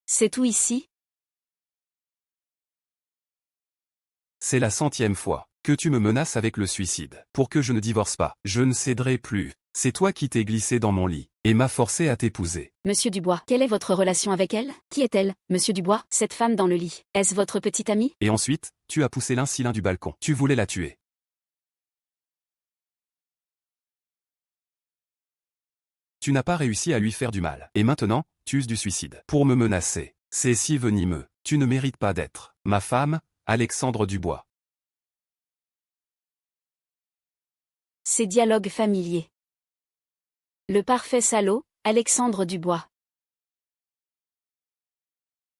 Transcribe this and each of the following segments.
C'est tout ici? C'est la 100e fois que tu me menaces avec le suicide. Pour que je ne divorce pas, je ne céderai plus. C'est toi qui t'es glissé dans mon lit et m'as forcé à t'épouser. Monsieur Dubois, quelle est votre relation avec elle? Qui est-elle, Monsieur Dubois? Cette femme dans le lit, est-ce votre petite amie? Et ensuite, tu as poussé l'un du balcon. Tu voulais la tuer. Tu n'as pas réussi à lui faire du mal. Et maintenant, tu uses du suicide pour me menacer. C'est si venimeux. Tu ne mérites pas d'être ma femme, Alexandre Dubois. Ces dialogues familiers. Le parfait salaud, Alexandre Dubois.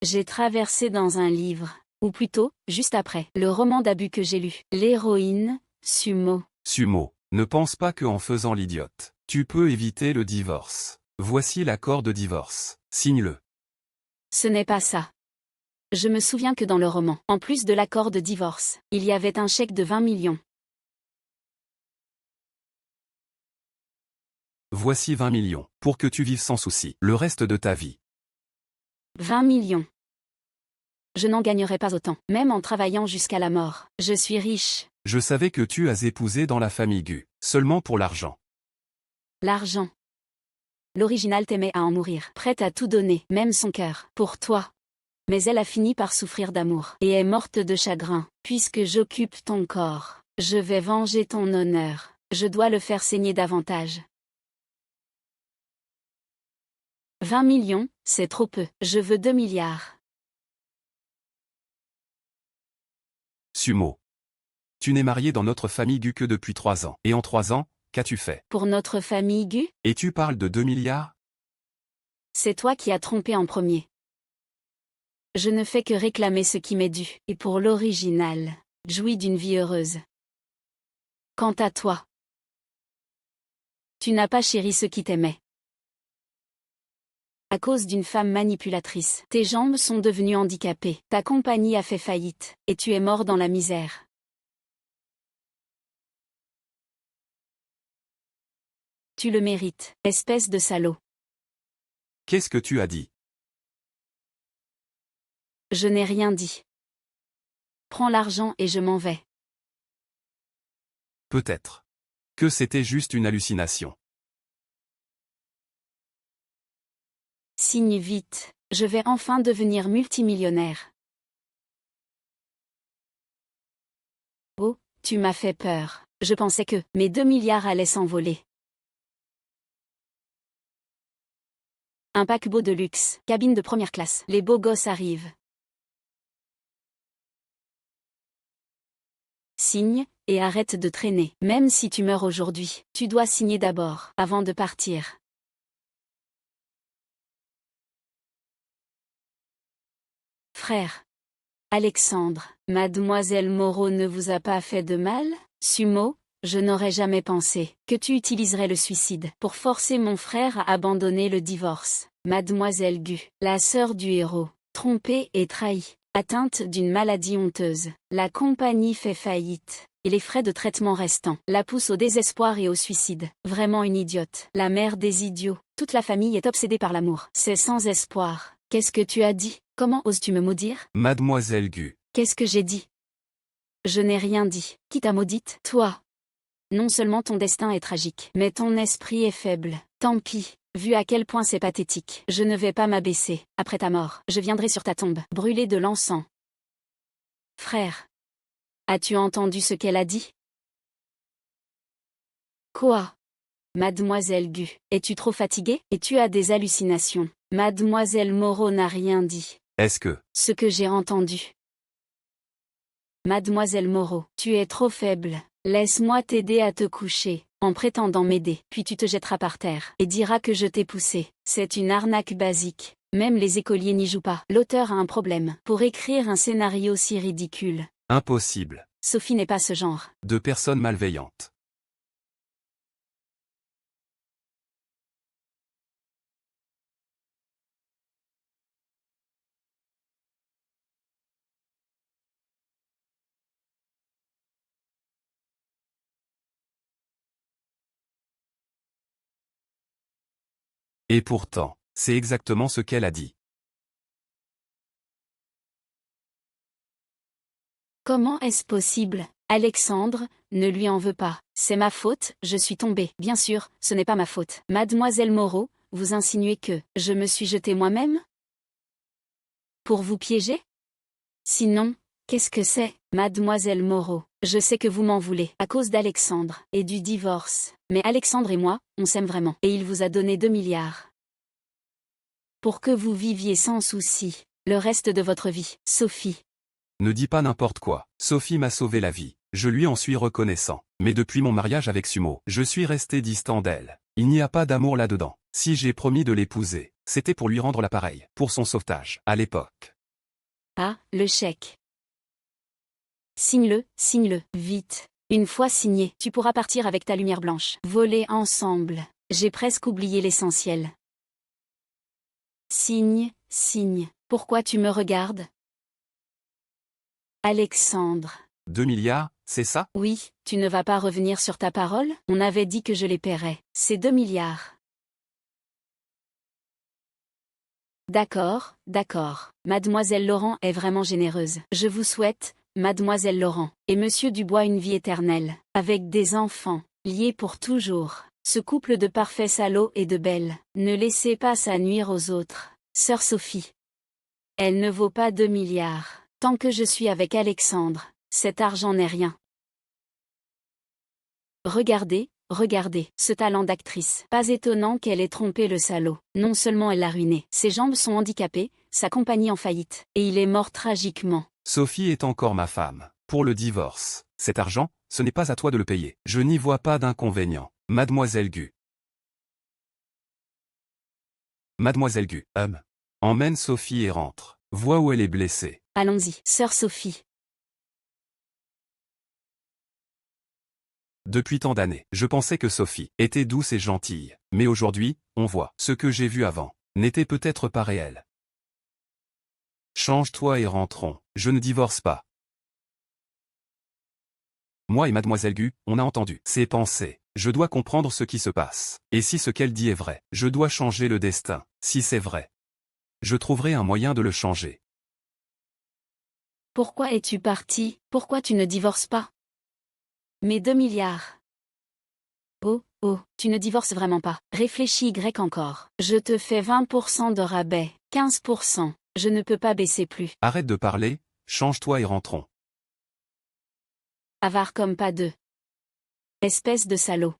J'ai traversé dans un livre, ou plutôt, juste après, le roman d'abus que j'ai lu. L'héroïne, Sumo. Sumo, ne pense pas qu'en faisant l'idiote, tu peux éviter le divorce. Voici l'accord de divorce. Signe-le. Ce n'est pas ça. Je me souviens que dans le roman, en plus de l'accord de divorce, il y avait un chèque de 20 millions. Voici 20 millions, pour que tu vives sans souci, le reste de ta vie. 20 millions. Je n'en gagnerai pas autant, même en travaillant jusqu'à la mort. Je suis riche. Je savais que tu as épousé dans la famille Gu, seulement pour l'argent. L'argent. L'original t'aimait à en mourir, prête à tout donner, même son cœur, pour toi. Mais elle a fini par souffrir d'amour, et est morte de chagrin. Puisque j'occupe ton corps, je vais venger ton honneur. Je dois le faire saigner davantage. 20 millions, c'est trop peu. Je veux 2 milliards. Sumo. Tu n'es marié dans notre famille Gu que depuis 3 ans. Et en 3 ans, qu'as-tu fait? Pour notre famille Gu? Et tu parles de 2 milliards? C'est toi qui as trompé en premier. Je ne fais que réclamer ce qui m'est dû, et pour l'original, jouis d'une vie heureuse. Quant à toi, tu n'as pas chéri ceux qui t'aimaient. À cause d'une femme manipulatrice, tes jambes sont devenues handicapées, ta compagnie a fait faillite, et tu es mort dans la misère. Tu le mérites, espèce de salaud. Qu'est-ce que tu as dit? Je n'ai rien dit. Prends l'argent et je m'en vais. Peut-être que c'était juste une hallucination. Signe vite, je vais enfin devenir multimillionnaire. Oh, tu m'as fait peur. Je pensais que mes 2 milliards allaient s'envoler. Un paquebot de luxe, cabine de première classe. Les beaux gosses arrivent. Signe, et arrête de traîner. Même si tu meurs aujourd'hui, tu dois signer d'abord, avant de partir. Frère. Alexandre, Mademoiselle Moreau ne vous a pas fait de mal? Sumo, je n'aurais jamais pensé que tu utiliserais le suicide pour forcer mon frère à abandonner le divorce. Mademoiselle Gu, la sœur du héros, trompée et trahie, atteinte d'une maladie honteuse. La compagnie fait faillite, et les frais de traitement restants la poussent au désespoir et au suicide. Vraiment une idiote. La mère des idiots. Toute la famille est obsédée par l'amour. C'est sans espoir. Qu'est-ce que tu as dit? Comment oses-tu me maudire? Mademoiselle Gu. Qu'est-ce que j'ai dit? Je n'ai rien dit. Qui t'a maudite? Toi. Non seulement ton destin est tragique, mais ton esprit est faible. Tant pis, vu à quel point c'est pathétique. Je ne vais pas m'abaisser. Après ta mort, je viendrai sur ta tombe, brûler de l'encens. Frère. As-tu entendu ce qu'elle a dit? Quoi? Mademoiselle Gu, es-tu trop fatiguée? Et tu as des hallucinations. Mademoiselle Moreau n'a rien dit. Est-ce que Ce que j'ai entendu. Mademoiselle Moreau, tu es trop faible. Laisse-moi t'aider à te coucher, en prétendant m'aider. Puis tu te jetteras par terre et diras que je t'ai poussé. C'est une arnaque basique. Même les écoliers n'y jouent pas. L'auteur a un problème. Pour écrire un scénario si ridicule. impossible? Sophie n'est pas ce genre. De personnes malveillantes. Et pourtant, c'est exactement ce qu'elle a dit. Comment est-ce possible? Alexandre, ne lui en veux pas. C'est ma faute, je suis tombée. Bien sûr, ce n'est pas ma faute. Mademoiselle Moreau, vous insinuez que je me suis jetée moi-même? Pour vous piéger? Sinon, qu'est-ce que c'est? Mademoiselle Moreau, je sais que vous m'en voulez, à cause d'Alexandre, et du divorce. Mais Alexandre et moi, on s'aime vraiment, et il vous a donné 2 milliards. Pour que vous viviez sans souci, le reste de votre vie. Sophie. Ne dis pas n'importe quoi. Sophie m'a sauvé la vie. Je lui en suis reconnaissant. Mais depuis mon mariage avec Sumo, je suis resté distant d'elle. Il n'y a pas d'amour là-dedans. Si j'ai promis de l'épouser, c'était pour lui rendre l'appareil, pour son sauvetage, à l'époque. Ah, le chèque. Signe-le, vite. Une fois signé, tu pourras partir avec ta lumière blanche. Voler ensemble. J'ai presque oublié l'essentiel. Signe. Pourquoi tu me regardes? Alexandre. 2 milliards, c'est ça? Oui, tu ne vas pas revenir sur ta parole? On avait dit que je les paierais. C'est 2 milliards. D'accord. Mademoiselle Laurent est vraiment généreuse. Je vous souhaite, Mademoiselle Laurent, et Monsieur Dubois une vie éternelle, avec des enfants, liés pour toujours. Ce couple de parfaits salauds et de belles. Ne laissez pas ça nuire aux autres. Sœur Sophie. Elle ne vaut pas 2 milliards. Tant que je suis avec Alexandre, cet argent n'est rien. Regardez, ce talent d'actrice. Pas étonnant qu'elle ait trompé le salaud. Non seulement elle l'a ruiné, ses jambes sont handicapées, sa compagnie en faillite, et il est mort tragiquement. Sophie est encore ma femme. Pour le divorce, cet argent, ce n'est pas à toi de le payer. Je n'y vois pas d'inconvénient. Mademoiselle Gu. Emmène Sophie et rentre. Vois où elle est blessée. Allons-y, sœur Sophie. Depuis tant d'années, je pensais que Sophie était douce et gentille. Mais aujourd'hui, on voit, ce que j'ai vu avant, n'était peut-être pas réel. Change-toi et rentrons. Je ne divorce pas. Moi et Mademoiselle Gu, on a entendu ses pensées. Je dois comprendre ce qui se passe. Et si ce qu'elle dit est vrai, je dois changer le destin. Si c'est vrai, je trouverai un moyen de le changer. Pourquoi es-tu parti? Pourquoi tu ne divorces pas? Mes 2 milliards. Oh, tu ne divorces vraiment pas. Réfléchis Y encore. Je te fais 20% de rabais, 15%. Je ne peux pas baisser plus. Arrête de parler, change-toi et rentrons. Avare comme pas deux. Espèce de salaud.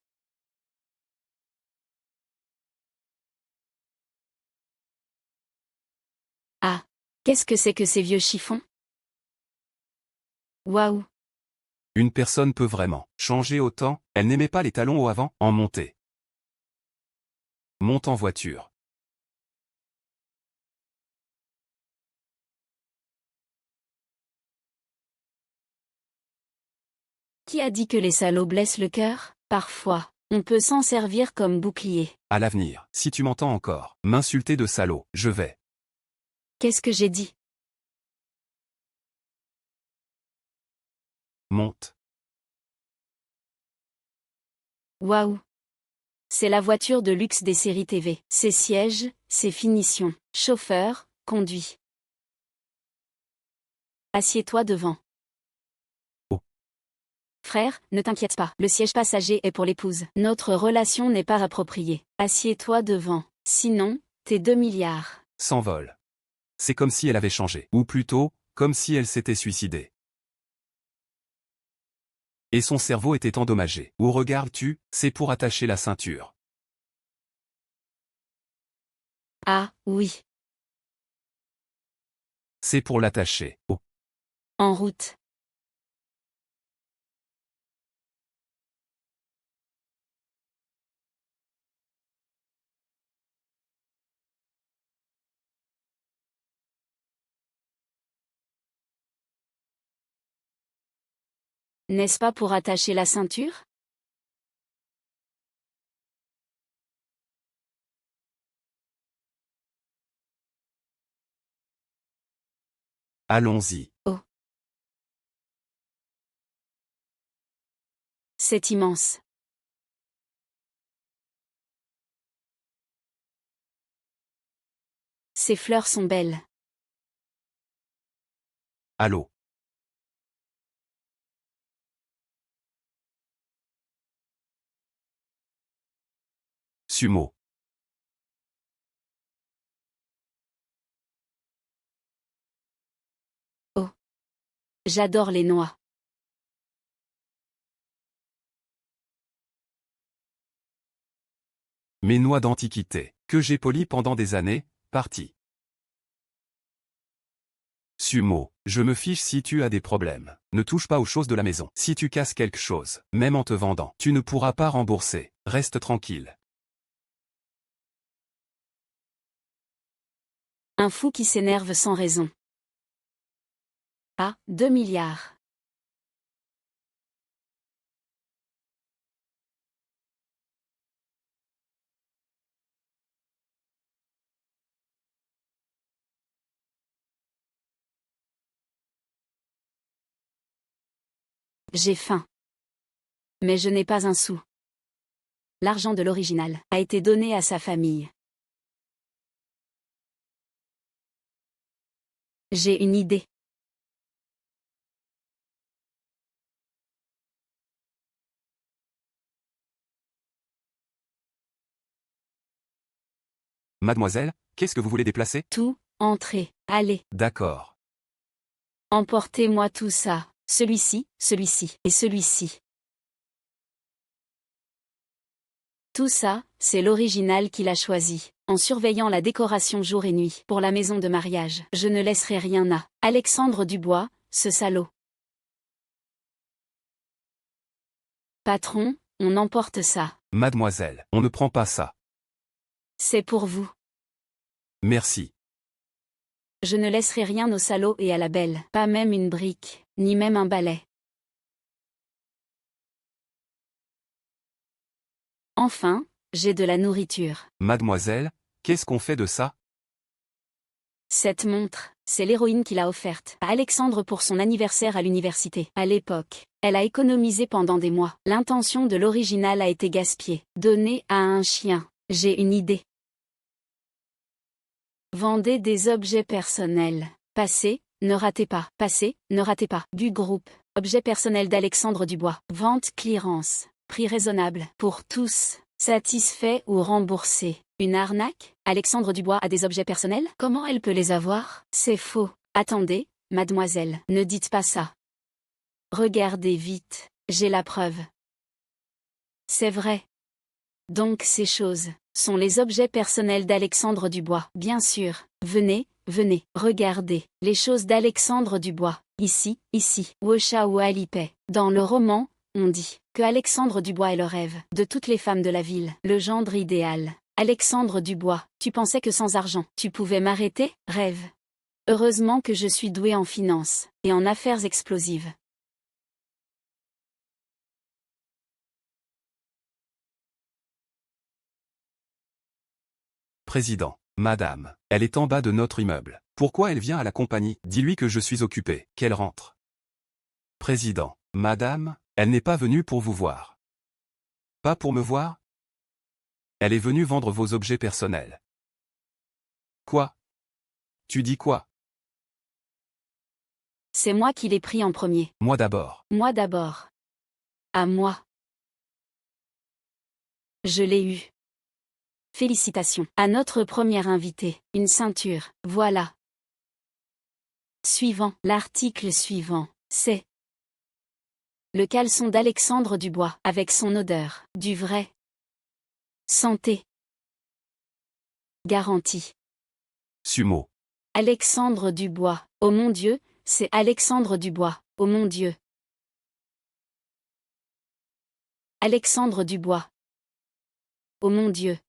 Ah. Qu'est-ce que c'est que ces vieux chiffons? Waouh. Une personne peut vraiment changer autant. Elle n'aimait pas les talons hauts avant, en montée. Monte en voiture. Qui a dit que les salauds blessent le cœur? Parfois, on peut s'en servir comme bouclier. À l'avenir, si tu m'entends encore, m'insulter de salaud, je vais. Qu'est-ce que j'ai dit? Monte. Waouh. C'est la voiture de luxe des séries TV. Ses sièges, ses finitions. Chauffeur, conduit. Assieds-toi devant. Oh. Frère, ne t'inquiète pas, le siège passager est pour l'épouse. Notre relation n'est pas appropriée. Assieds-toi devant. Sinon, tes 2 milliards. S'envole. C'est comme si elle avait changé. Ou plutôt, comme si elle s'était suicidée. Et son cerveau était endommagé. Où regardes-tu? C'est pour attacher la ceinture. Ah, oui. C'est pour l'attacher. Oh. En route. N'est-ce pas pour attacher la ceinture? Allons-y. Oh. C'est immense. Ces fleurs sont belles. Allô. Sumo. Oh. J'adore les noix. Mes noix d'antiquité, que j'ai polies pendant des années, parti. Sumo, je me fiche si tu as des problèmes. Ne touche pas aux choses de la maison. Si tu casses quelque chose, même en te vendant, tu ne pourras pas rembourser. Reste tranquille. Un fou qui s'énerve sans raison. Ah, 2 milliards. J'ai faim. Mais je n'ai pas un sou. L'argent de l'original a été donné à sa famille. J'ai une idée. Mademoiselle, qu'est-ce que vous voulez déplacer? Tout, entrez, allez. D'accord. Emportez-moi tout ça. Celui-ci, celui-ci, et celui-ci. Tout ça, c'est l'original qu'il a choisi, en surveillant la décoration jour et nuit pour la maison de mariage. Je ne laisserai rien à Alexandre Dubois, ce salaud. Patron, on emporte ça. Mademoiselle, on ne prend pas ça. C'est pour vous. Merci. Je ne laisserai rien au salaud et à la belle, pas même une brique, ni même un balai. Enfin, j'ai de la nourriture. Mademoiselle, qu'est-ce qu'on fait de ça? Cette montre, c'est l'héroïne qu'il a offerte à Alexandre pour son anniversaire à l'université. À l'époque, elle a économisé pendant des mois. L'intention de l'original a été gaspillée, donnée à un chien. J'ai une idée. Vendez des objets personnels. Passez, ne ratez pas. Passez, ne ratez pas. Du groupe. Objets personnels d'Alexandre Dubois. Vente clearance. Prix raisonnable. Pour tous. Satisfait ou remboursé. Une arnaque? Alexandre Dubois a des objets personnels? Comment elle peut les avoir? C'est faux. Attendez, mademoiselle. Ne dites pas ça. Regardez vite. J'ai la preuve. C'est vrai. Donc ces choses sont les objets personnels d'Alexandre Dubois. Bien sûr. Venez, venez, regardez. Les choses d'Alexandre Dubois. Ici, ici. Wosha ou Alipay. Dans le roman, on dit que Alexandre Dubois est le rêve de toutes les femmes de la ville. Le gendre idéal. Alexandre Dubois, tu pensais que sans argent, tu pouvais m'arrêter? Rêve. Heureusement que je suis doué en finance et en affaires explosives. Président. Madame, elle est en bas de notre immeuble. Pourquoi elle vient à la compagnie? Dis-lui que je suis occupé, qu'elle rentre. Président. Madame, elle n'est pas venue pour vous voir. Pas pour me voir? Elle est venue vendre vos objets personnels. Quoi? Tu dis quoi? C'est moi qui l'ai pris en premier. Moi d'abord. Moi d'abord. À moi. Je l'ai eu. Félicitations à notre première invitée. Une ceinture, voilà. Suivant. L'article suivant, c'est le caleçon d'Alexandre Dubois, avec son odeur, du vrai. Santé. Garantie. Sumo. Alexandre Dubois, oh mon Dieu, c'est Alexandre Dubois, oh mon Dieu. Alexandre Dubois. Oh mon Dieu.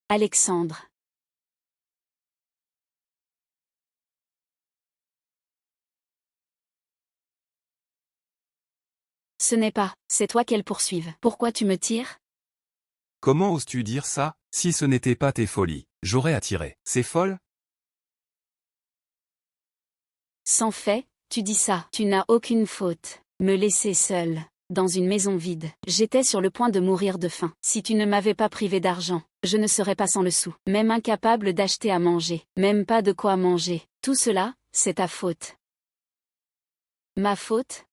Alexandre. Ce n'est pas, c'est toi qu'elle poursuive. Pourquoi tu me tires? Comment oses-tu dire ça? Si ce n'était pas tes folies, j'aurais attiré. C'est folle? Sans fait, tu dis ça. Tu n'as aucune faute. Me laisser seule, dans une maison vide. J'étais sur le point de mourir de faim. Si tu ne m'avais pas privé d'argent, je ne serais pas sans le sou. Même incapable d'acheter à manger. Même pas de quoi manger. Tout cela, c'est ta faute. Ma faute?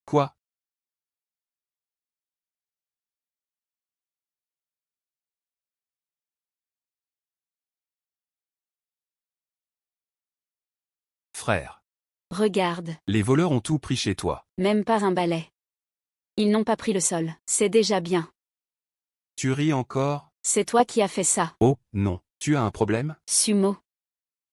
Quoi? Frère. Regarde, Les voleurs ont tout pris chez toi. même pas un balai. Ils n'ont pas pris le sol, c'est déjà bien. Tu ris encore? C'est toi qui as fait ça. Oh, non. Tu as un problème? Sumo.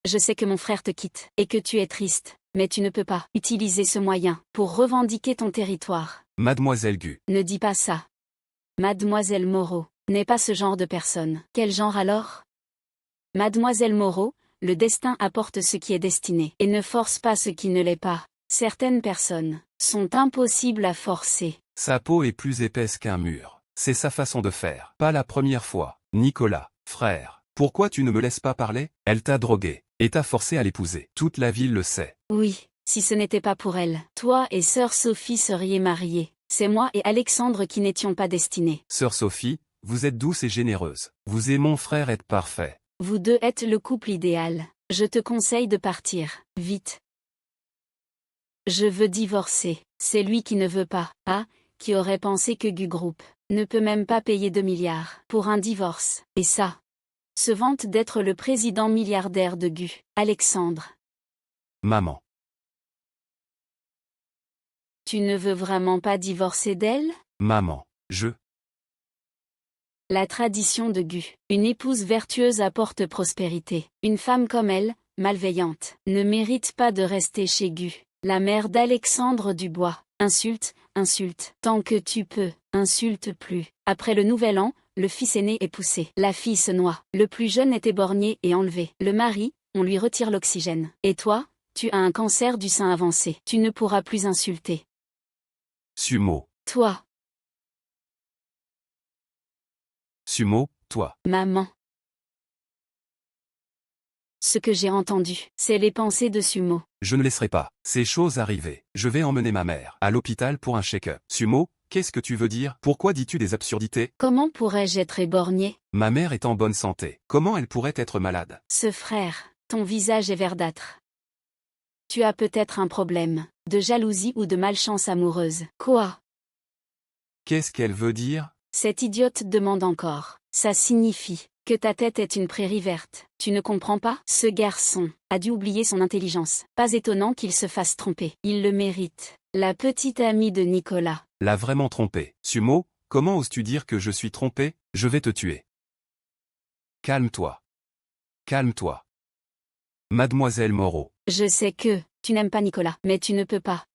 Je sais que mon frère te quitte, et que tu es triste, mais tu ne peux pas utiliser ce moyen pour revendiquer ton territoire. Mademoiselle Gu. Ne dis pas ça. Mademoiselle Moreau n'est pas ce genre de personne. Quel genre alors? Mademoiselle Moreau, le destin apporte ce qui est destiné, et ne force pas ce qui ne l'est pas. Certaines personnes sont impossibles à forcer. Sa peau est plus épaisse qu'un mur. C'est sa façon de faire. Pas la première fois. Nicolas, frère, pourquoi tu ne me laisses pas parler? Elle t'a drogué, et t'a forcé à l'épouser. Toute la ville le sait. Oui, si ce n'était pas pour elle, toi et sœur Sophie seriez mariés. C'est moi et Alexandre qui n'étions pas destinés. Sœur Sophie, vous êtes douce et généreuse. Vous et mon frère êtes parfaits. Vous deux êtes le couple idéal. Je te conseille de partir, vite. Je veux divorcer. C'est lui qui ne veut pas. Ah, qui aurait pensé que Gu Group ne peut même pas payer 2 milliards pour un divorce. Et ça se vante d'être le président milliardaire de Gu. Alexandre. Maman. Tu ne veux vraiment pas divorcer d'elle? Maman. La tradition de Gu. Une épouse vertueuse apporte prospérité. Une femme comme elle, malveillante, ne mérite pas de rester chez Gu. La mère d'Alexandre Dubois. Insulte, insulte. Tant que tu peux, insulte plus. Après le nouvel an, le fils aîné est poussé. La fille se noie. Le plus jeune est éborgné et enlevé. Le mari, on lui retire l'oxygène. Et toi, tu as un cancer du sein avancé. Tu ne pourras plus insulter. Sumo. Toi. Sumo, toi. Maman. Ce que j'ai entendu, c'est les pensées de Sumo. Je ne laisserai pas ces choses arriver. Je vais emmener ma mère à l'hôpital pour un check-up. Sumo, qu'est-ce que tu veux dire? Pourquoi dis-tu des absurdités? Comment pourrais-je être éborgné? Ma mère est en bonne santé. Comment elle pourrait être malade? Ce frère, ton visage est verdâtre. Tu as peut-être un problème, de jalousie ou de malchance amoureuse. Quoi? Qu'est-ce qu'elle veut dire? Cette idiote demande encore. Ça signifie que ta tête est une prairie verte. Tu ne comprends pas? Ce garçon a dû oublier son intelligence. Pas étonnant qu'il se fasse tromper. Il le mérite. La petite amie de Nicolas l'a vraiment trompé. Sumo, comment oses-tu dire que je suis trompé? Je vais te tuer. Calme-toi. Calme-toi. Mademoiselle Moreau. Je sais que tu n'aimes pas Nicolas, mais tu ne peux pas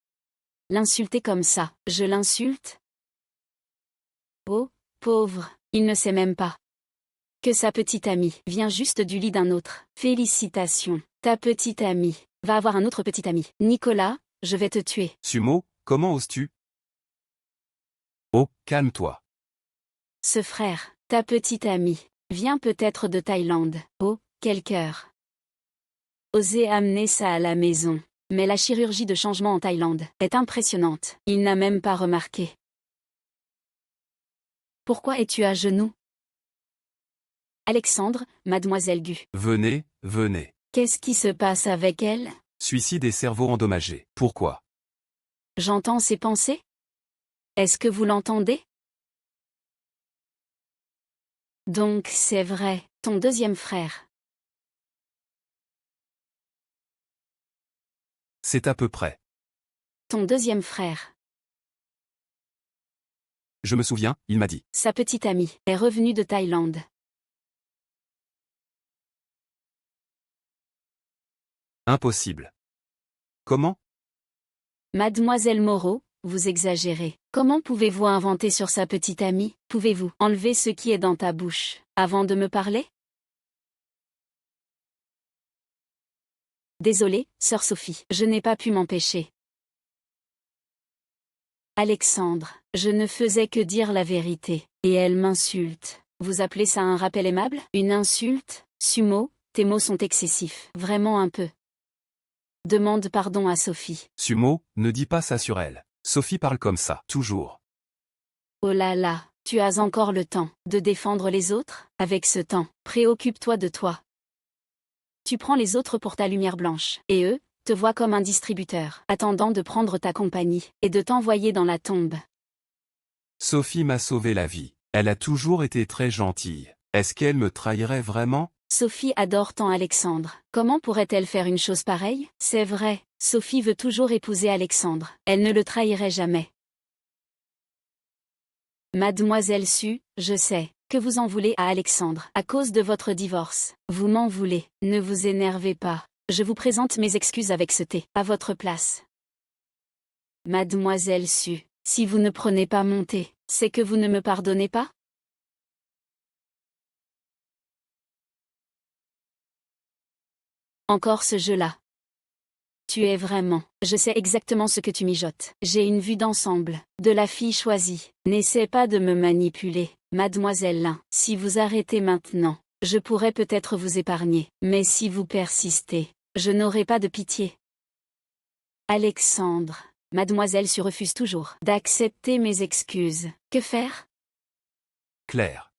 l'insulter comme ça. Je l'insulte? Oh, pauvre, il ne sait même pas que sa petite amie vient juste du lit d'un autre. Félicitations, ta petite amie va avoir un autre petit ami. Nicolas, je vais te tuer. Sumo, comment oses-tu? Oh, calme-toi. Ce frère, ta petite amie, vient peut-être de Thaïlande. Oh, quel cœur. Oser amener ça à la maison. Mais la chirurgie de changement en Thaïlande est impressionnante. Il n'a même pas remarqué. Pourquoi es-tu à genoux? Alexandre, mademoiselle Gu. Venez, venez. Qu'est-ce qui se passe avec elle? Suicide et cerveau endommagé. Pourquoi? J'entends ses pensées? Est-ce que vous l'entendez? Donc c'est vrai, ton deuxième frère. C'est à peu près. Ton deuxième frère. Je me souviens, il m'a dit. Sa petite amie est revenue de Thaïlande. Impossible. Comment? Mademoiselle Moreau, vous exagérez. Comment pouvez-vous inventer sur sa petite amie? Pouvez-vous enlever ce qui est dans ta bouche avant de me parler? Désolée, sœur Sophie, je n'ai pas pu m'empêcher. Alexandre, je ne faisais que dire la vérité, et elle m'insulte. Vous appelez ça un rappel aimable? Une insulte? Sumo, tes mots sont excessifs. Vraiment un peu. Demande pardon à Sophie. Sumo, ne dis pas ça sur elle. Sophie parle comme ça, toujours. Oh là là, tu as encore le temps de défendre les autres? Avec ce temps, préoccupe-toi de toi. Tu prends les autres pour ta lumière blanche, et eux, te vois comme un distributeur, attendant de prendre ta compagnie, et de t'envoyer dans la tombe. Sophie m'a sauvé la vie. Elle a toujours été très gentille. Est-ce qu'elle me trahirait vraiment? Sophie adore tant Alexandre. Comment pourrait-elle faire une chose pareille? C'est vrai, Sophie veut toujours épouser Alexandre. Elle ne le trahirait jamais. Mademoiselle Su, je sais que vous en voulez à Alexandre à cause de votre divorce. Vous m'en voulez. Ne vous énervez pas. Je vous présente mes excuses avec ce thé, à votre place. Mademoiselle Su, si vous ne prenez pas mon thé, c'est que vous ne me pardonnez pas? Encore ce jeu-là. Tu es vraiment. Je sais exactement ce que tu mijotes. J'ai une vue d'ensemble, de la fille choisie. N'essaie pas de me manipuler, mademoiselle Lin. Si vous arrêtez maintenant, je pourrais peut-être vous épargner. Mais si vous persistez, je n'aurai pas de pitié. Alexandre, mademoiselle Su refuse toujours d'accepter mes excuses. Que faire? Claire.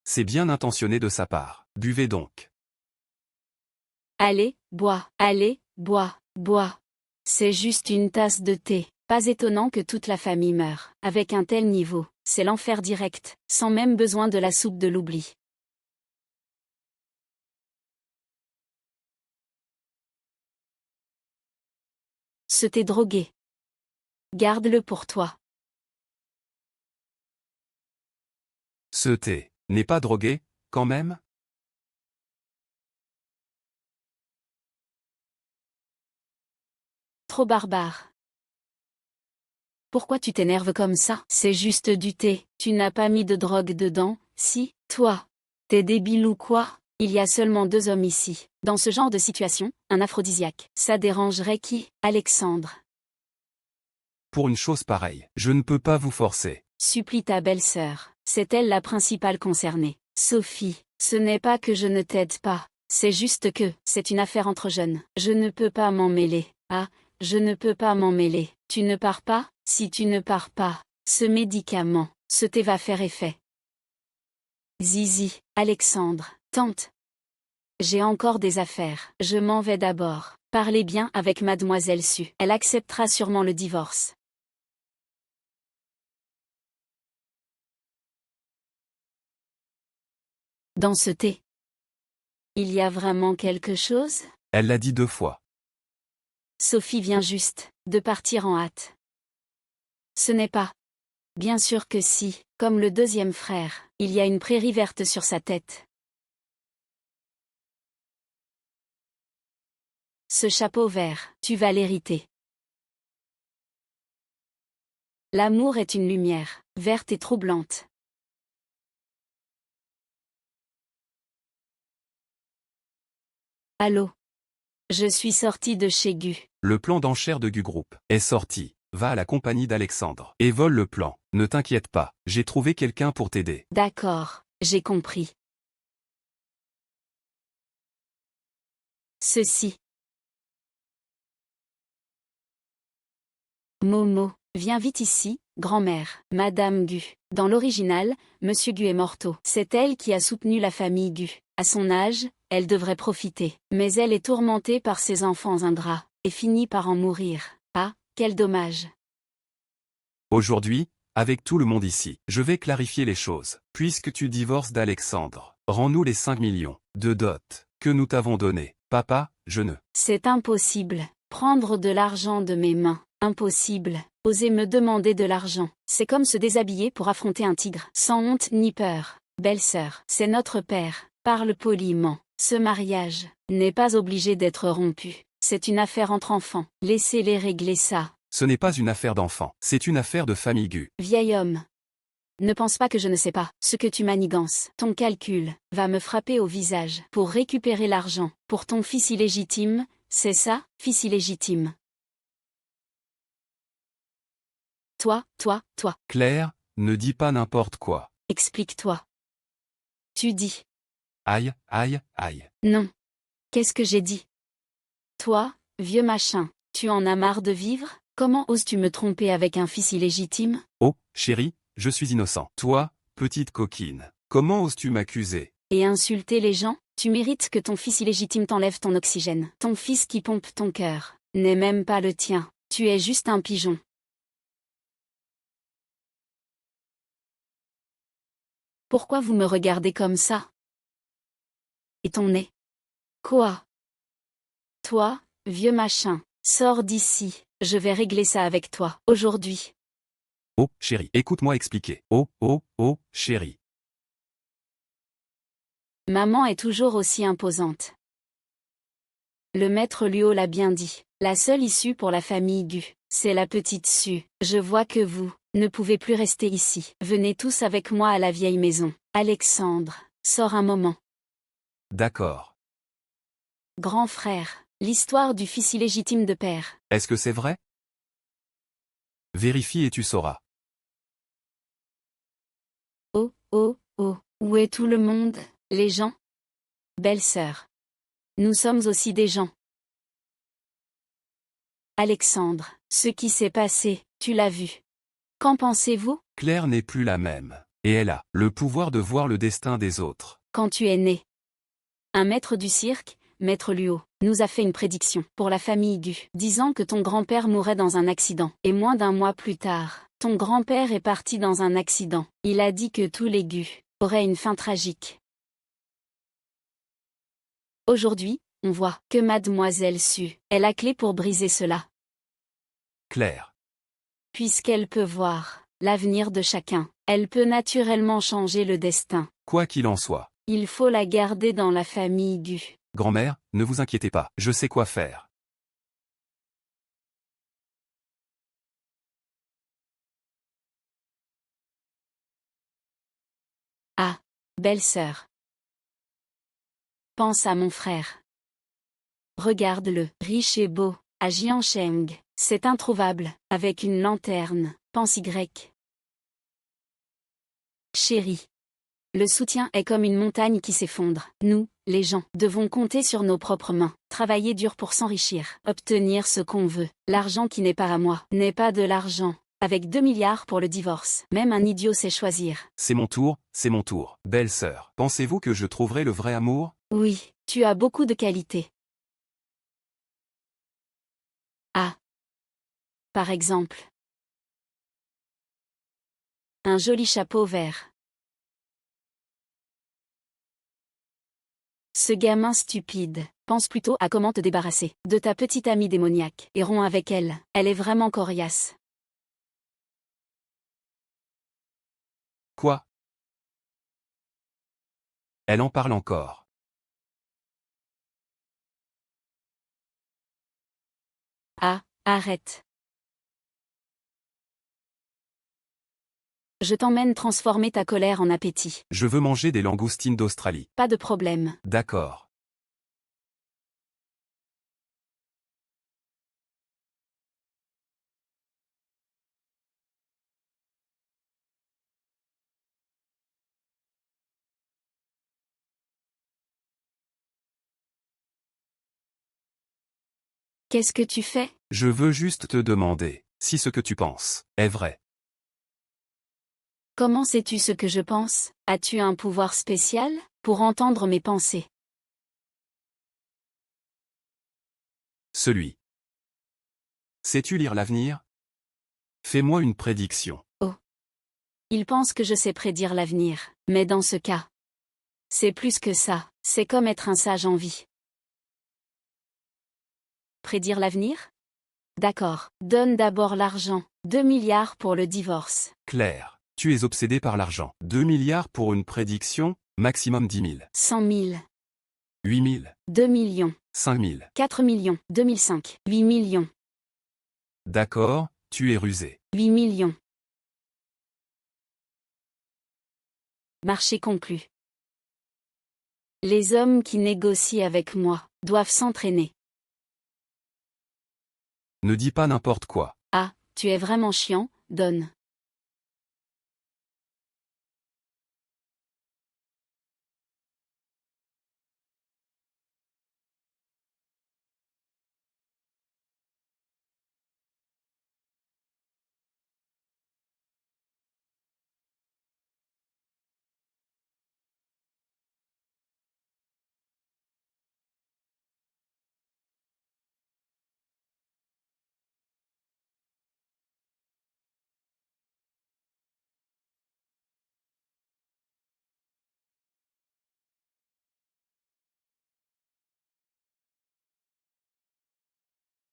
C'est bien intentionné de sa part. Buvez donc. Allez, bois, bois, bois. C'est juste une tasse de thé. Pas étonnant que toute la famille meure. Avec un tel niveau, c'est l'enfer direct, sans même besoin de la soupe de l'oubli. Ce thé drogué. Garde-le pour toi. Ce thé n'est pas drogué, quand même? Trop barbare. Pourquoi tu t'énerves comme ça? C'est juste du thé. Tu n'as pas mis de drogue dedans, si? Toi, t'es débile ou quoi? Il y a seulement 2 hommes ici. Dans ce genre de situation, un aphrodisiaque. Ça dérangerait qui? Alexandre. Pour une chose pareille, je ne peux pas vous forcer. Supplie ta belle-sœur. C'est elle la principale concernée. Sophie, ce n'est pas que je ne t'aide pas. C'est juste que, c'est une affaire entre jeunes. Je ne peux pas m'en mêler. Ah, je ne peux pas m'en mêler. Tu ne pars pas? Si tu ne pars pas, ce médicament, ce thé va faire effet. Zizi, Alexandre, tante. J'ai encore des affaires. Je m'en vais d'abord. Parlez bien avec mademoiselle Su. Elle acceptera sûrement le divorce. Dans ce thé, il y a vraiment quelque chose? Elle l'a dit 2 fois. Sophie vient juste de partir en hâte. Ce n'est pas. Bien sûr que si, comme le 2e frère, il y a une prairie verte sur sa tête. Ce chapeau vert, tu vas l'hériter. L'amour est une lumière, verte et troublante. Allô? Je suis sortie de chez Gu. Le plan d'enchère de Gu Group est sorti. Va à la compagnie d'Alexandre et vole le plan. Ne t'inquiète pas, j'ai trouvé quelqu'un pour t'aider. D'accord, j'ai compris. Ceci. Momo, viens vite ici, grand-mère. Madame Gu. Dans l'original, Monsieur Gu est morto. C'est elle qui a soutenu la famille Gu. À son âge, elle devrait profiter. Mais elle est tourmentée par ses enfants ingrats, et finit par en mourir. Ah, quel dommage. Aujourd'hui, avec tout le monde ici, je vais clarifier les choses. Puisque tu divorces d'Alexandre, rends-nous les 5 millions de dot que nous t'avons donnés. Papa, je ne. C'est impossible. Prendre de l'argent de mes mains. Impossible. Oser me demander de l'argent. C'est comme se déshabiller pour affronter un tigre. Sans honte ni peur. Belle-sœur, c'est notre père. Parle poliment. Ce mariage n'est pas obligé d'être rompu. C'est une affaire entre enfants. Laissez-les régler ça. Ce n'est pas une affaire d'enfant, c'est une affaire de famille Gu. Vieil homme. Ne pense pas que je ne sais pas ce que tu manigances. Ton calcul va me frapper au visage pour récupérer l'argent pour ton fils illégitime, c'est ça, fils illégitime. Toi. Claire, ne dis pas n'importe quoi. Explique-toi. Tu dis. Aïe, aïe, aïe. Non. Qu'est-ce que j'ai dit? Toi, vieux machin, tu en as marre de vivre? Comment oses-tu me tromper avec un fils illégitime? Oh, chérie, je suis innocent. Toi, petite coquine, comment oses-tu m'accuser? Et insulter les gens? Tu mérites que ton fils illégitime t'enlève ton oxygène. Ton fils qui pompe ton cœur n'est même pas le tien. Tu es juste un pigeon. Pourquoi vous me regardez comme ça? Et ton nez? Quoi? Toi, vieux machin, sors d'ici, je vais régler ça avec toi, aujourd'hui. Oh, chérie, écoute-moi expliquer. Oh, oh, oh, chérie. Maman est toujours aussi imposante. Le maître Luo l'a bien dit. La seule issue pour la famille Gu, c'est la petite Su. Je vois que vous ne pouvez plus rester ici. Venez tous avec moi à la vieille maison. Alexandre, sors un moment. D'accord. Grand frère, l'histoire du fils illégitime de père. Est-ce que c'est vrai? Vérifie et tu sauras. Oh, oh, oh, où est tout le monde, les gens? Belle-sœur. Nous sommes aussi des gens. Alexandre, ce qui s'est passé, tu l'as vu. Qu'en pensez-vous? Claire n'est plus la même. Et elle a le pouvoir de voir le destin des autres. Quand tu es né. Un maître du cirque, Maître Luo, nous a fait une prédiction pour la famille Gu, disant que ton grand-père mourrait dans un accident. Et moins d'un mois plus tard, ton grand-père est parti dans un accident. Il a dit que tous les Gu auraient une fin tragique. Aujourd'hui, on voit que Mademoiselle Su est la clé pour briser cela. Claire. Puisqu'elle peut voir l'avenir de chacun, elle peut naturellement changer le destin. Quoi qu'il en soit. Il faut la garder dans la famille Gu. Grand-mère, ne vous inquiétez pas, je sais quoi faire. Ah, belle-sœur. Pense à mon frère. Regarde-le, riche et beau, à Jiancheng, c'est introuvable, avec une lanterne, pense Y. Chérie. Le soutien est comme une montagne qui s'effondre. Nous, les gens, devons compter sur nos propres mains, travailler dur pour s'enrichir, obtenir ce qu'on veut. L'argent qui n'est pas à moi n'est pas de l'argent. Avec 2 milliards pour le divorce, même un idiot sait choisir. C'est mon tour, c'est mon tour. Belle-sœur, pensez-vous que je trouverai le vrai amour? Oui, tu as beaucoup de qualités. Ah. Par exemple. Un joli chapeau vert. Ce gamin stupide, pense plutôt à comment te débarrasser de ta petite amie démoniaque, et romps avec elle, elle est vraiment coriace. Quoi? Elle en parle encore. Ah, arrête. Je t'emmène transformer ta colère en appétit. Je veux manger des langoustines d'Australie. Pas de problème. D'accord. Qu'est-ce que tu fais? Je veux juste te demander si ce que tu penses est vrai. Comment sais-tu ce que je pense? As-tu un pouvoir spécial pour entendre mes pensées? Celui. Sais-tu lire l'avenir? Fais-moi une prédiction. Oh. Il pense que je sais prédire l'avenir, mais dans ce cas, c'est plus que ça, c'est comme être un sage en vie. Prédire l'avenir? D'accord, donne d'abord l'argent, 2 milliards pour le divorce. Claire, tu es obsédé par l'argent. 2 milliards pour une prédiction, maximum 10 000. 100 000. 8 000. 2 millions. 5 000. 4 millions. 2005. 8 millions. D'accord, tu es rusé. 8 millions. Marché conclu. Les hommes qui négocient avec moi doivent s'entraîner. Ne dis pas n'importe quoi. Ah, tu es vraiment chiant, donne.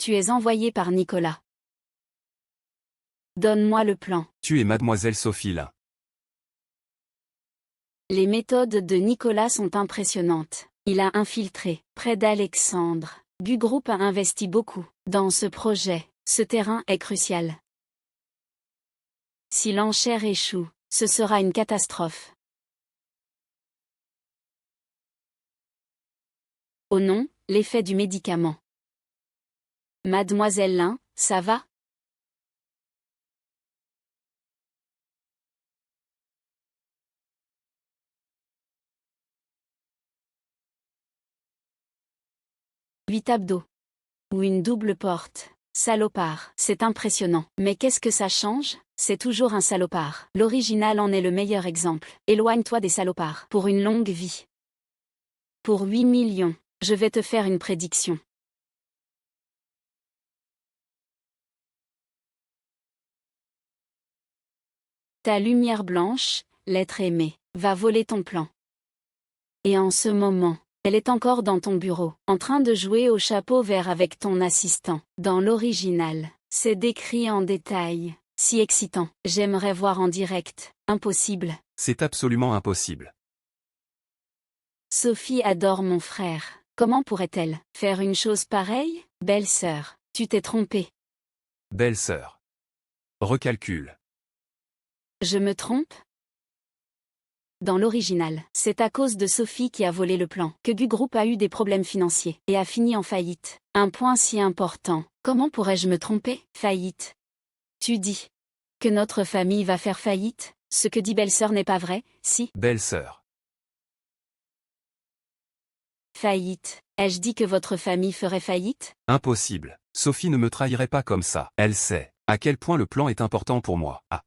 Tu es envoyé par Nicolas. Donne-moi le plan. Tu es mademoiselle Sophie Lin. Les méthodes de Nicolas sont impressionnantes. Il a infiltré près d'Alexandre. Gu Group a investi beaucoup dans ce projet. Ce terrain est crucial. Si l'enchère échoue, ce sera une catastrophe. Oh non, l'effet du médicament. Mademoiselle Lin, ça va? Huit abdos. Ou une double porte. Salopard. C'est impressionnant. Mais qu'est-ce que ça change? C'est toujours un salopard. L'original en est le meilleur exemple. Éloigne-toi des salopards. Pour une longue vie. Pour 8 millions. Je vais te faire une prédiction. Ta lumière blanche, l'être aimé, va voler ton plan. Et en ce moment, elle est encore dans ton bureau, en train de jouer au chapeau vert avec ton assistant. Dans l'original, c'est décrit en détail. Si excitant. J'aimerais voir en direct. Impossible. C'est absolument impossible. Sophie adore mon frère. Comment pourrait-elle faire une chose pareille? Belle-sœur, tu t'es trompée. Belle-sœur. Recalcule. Je me trompe? Dans l'original, c'est à cause de Sophie qui a volé le plan que Gu Group a eu des problèmes financiers et a fini en faillite. Un point si important. Comment pourrais-je me tromper? Faillite. Tu dis que notre famille va faire faillite? Ce que dit belle-sœur n'est pas vrai, si? Belle-sœur. Faillite. Ai-je dit que votre famille ferait faillite? Impossible. Sophie ne me trahirait pas comme ça. Elle sait à quel point le plan est important pour moi. Ah.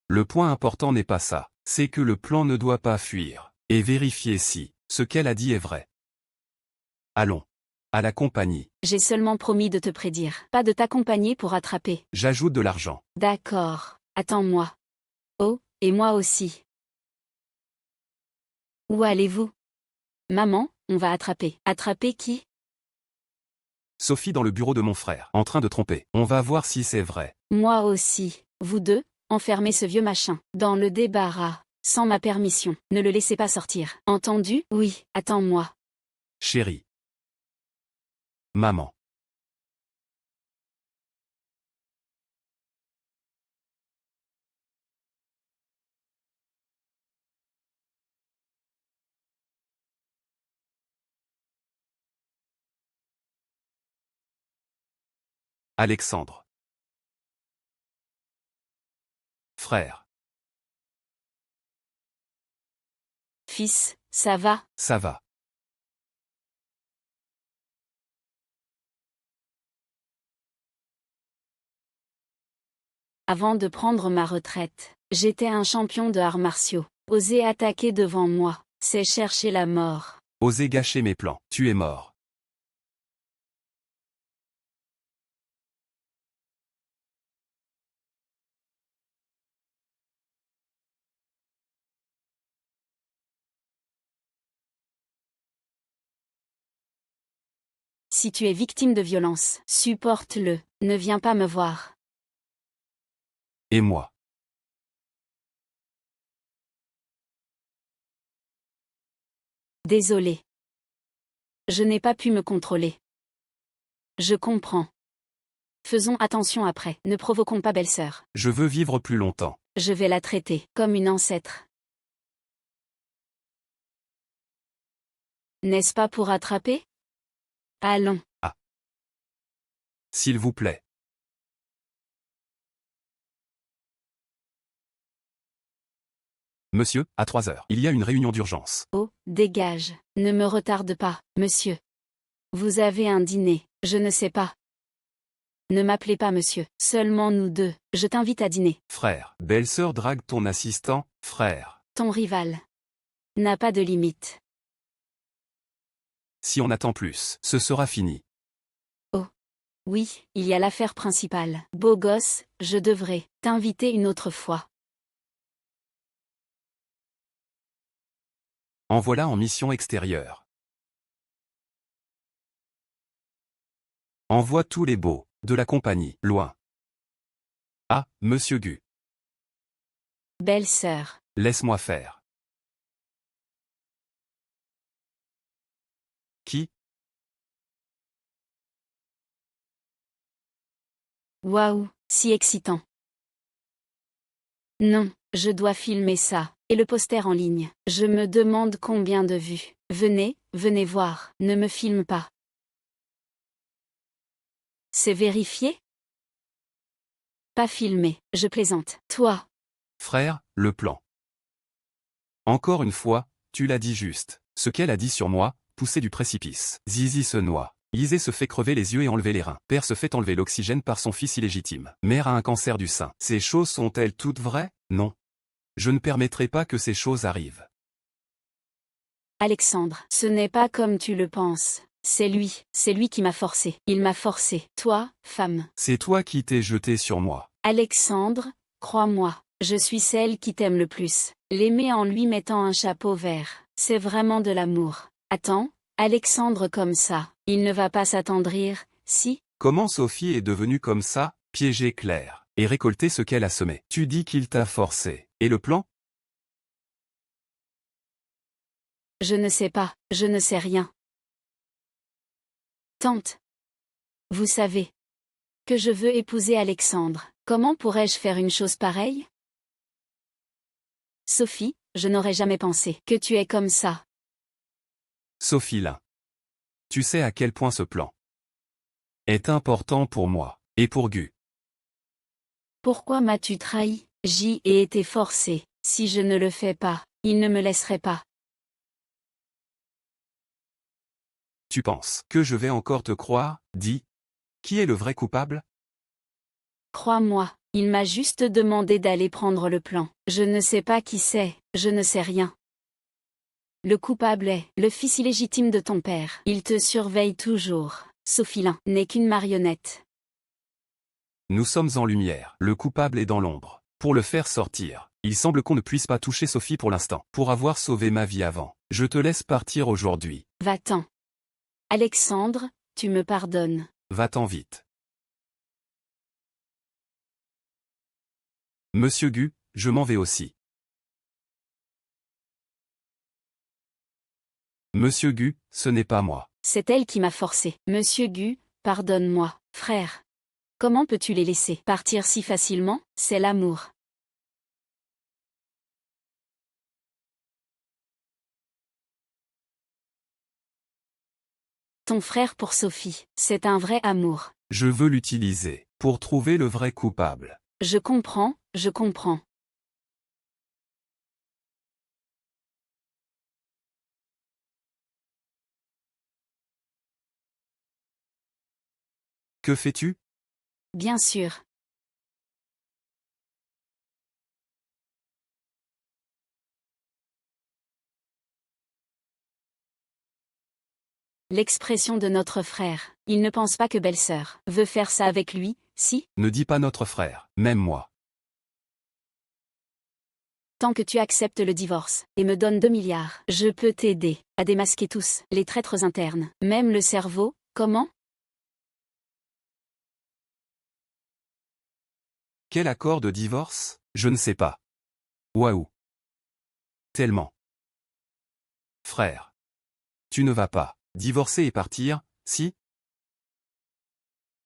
Le point important n'est pas ça. C'est que le plan ne doit pas fuir. Et vérifier si ce qu'elle a dit est vrai. Allons. À la compagnie. J'ai seulement promis de te prédire, pas de t'accompagner pour attraper. J'ajoute de l'argent. D'accord. Attends-moi. Oh, et moi aussi. Où allez-vous? Maman, on va attraper. Attraper qui? Sophie dans le bureau de mon frère, en train de tromper. On va voir si c'est vrai. Moi aussi. Vous deux, enfermez ce vieux machin dans le débarras, sans ma permission. Ne le laissez pas sortir. Entendu? Oui, attends-moi. Chérie. Maman. Alexandre. Frère. Fils, ça va? Ça va. Avant de prendre ma retraite, j'étais un champion de arts martiaux. Oser attaquer devant moi, c'est chercher la mort. Oser gâcher mes plans. Tu es mort. Si tu es victime de violence, supporte-le, ne viens pas me voir. Et moi. Désolé. Je n'ai pas pu me contrôler. Je comprends. Faisons attention après, ne provoquons pas belle-sœur. Je veux vivre plus longtemps. Je vais la traiter comme une ancêtre. N'est-ce pas pour attraper? Allons. Ah. S'il vous plaît. Monsieur, à 3 heures. Il y a une réunion d'urgence. Oh, dégage. Ne me retarde pas, monsieur. Vous avez un dîner, je ne sais pas. Ne m'appelez pas monsieur, seulement nous deux, je t'invite à dîner. Frère. Belle-sœur drague ton assistant, frère. Ton rival n'a pas de limite. Si on attend plus, ce sera fini. Oh. Oui, il y a l'affaire principale. Beau gosse, je devrais t'inviter une autre fois. En voilà en mission extérieure. Envoie tous les beaux, de la compagnie, loin. Ah, monsieur Gu. Belle-sœur. Laisse-moi faire. Qui? Waouh, si excitant. Non, je dois filmer ça. Et le poster en ligne. Je me demande combien de vues. Venez, venez voir. Ne me filme pas. C'est vérifié? Pas filmé, je plaisante. Toi. Frère, le plan. Encore une fois, tu l'as dit juste. Ce qu'elle a dit sur moi, pousser du précipice. Zizi se noie. Isée se fait crever les yeux et enlever les reins. Père se fait enlever l'oxygène par son fils illégitime. Mère a un cancer du sein. Ces choses sont-elles toutes vraies? Non. Je ne permettrai pas que ces choses arrivent. Alexandre, ce n'est pas comme tu le penses. C'est lui qui m'a forcé. Il m'a forcé. Toi, femme. C'est toi qui t'es jeté sur moi. Alexandre, crois-moi, je suis celle qui t'aime le plus. L'aimer en lui mettant un chapeau vert, c'est vraiment de l'amour. Attends, Alexandre comme ça, il ne va pas s'attendrir, si? Comment Sophie est devenue comme ça, piéger Claire, et récolter ce qu'elle a semé? Tu dis qu'il t'a forcé. Et le plan? Je ne sais pas, je ne sais rien. Tante. Vous savez que je veux épouser Alexandre. Comment pourrais-je faire une chose pareille? Sophie, je n'aurais jamais pensé que tu es comme ça. Sophie Lin. Tu sais à quel point ce plan est important pour moi, et pour Gu. Pourquoi m'as-tu trahi? J'y ai été forcée. Si je ne le fais pas, il ne me laisserait pas. Tu penses que je vais encore te croire? Dis. Qui est le vrai coupable? Crois-moi, il m'a juste demandé d'aller prendre le plan. Je ne sais pas qui c'est, je ne sais rien. Le coupable est le fils illégitime de ton père. Il te surveille toujours. Sophie Lin n'est qu'une marionnette. Nous sommes en lumière. Le coupable est dans l'ombre. Pour le faire sortir, il semble qu'on ne puisse pas toucher Sophie pour l'instant. Pour avoir sauvé ma vie avant, je te laisse partir aujourd'hui. Va-t'en. Alexandre, tu me pardonnes. Va-t'en vite. Monsieur Gu, je m'en vais aussi. Monsieur Gu, ce n'est pas moi. C'est elle qui m'a forcé. Monsieur Gu, pardonne-moi, frère. Comment peux-tu les laisser partir si facilement? C'est l'amour. Ton frère pour Sophie, c'est un vrai amour. Je veux l'utiliser pour trouver le vrai coupable. Je comprends, je comprends. Que fais-tu? Bien sûr. L'expression de notre frère. Il ne pense pas que belle-sœur veut faire ça avec lui, si? Ne dis pas notre frère, même moi. Tant que tu acceptes le divorce et me donnes 2 milliards, je peux t'aider à démasquer tous les traîtres internes, même le cerveau. Comment? Quel accord de divorce? Je ne sais pas. Waouh. Tellement. Frère. Tu ne vas pas divorcer et partir, si?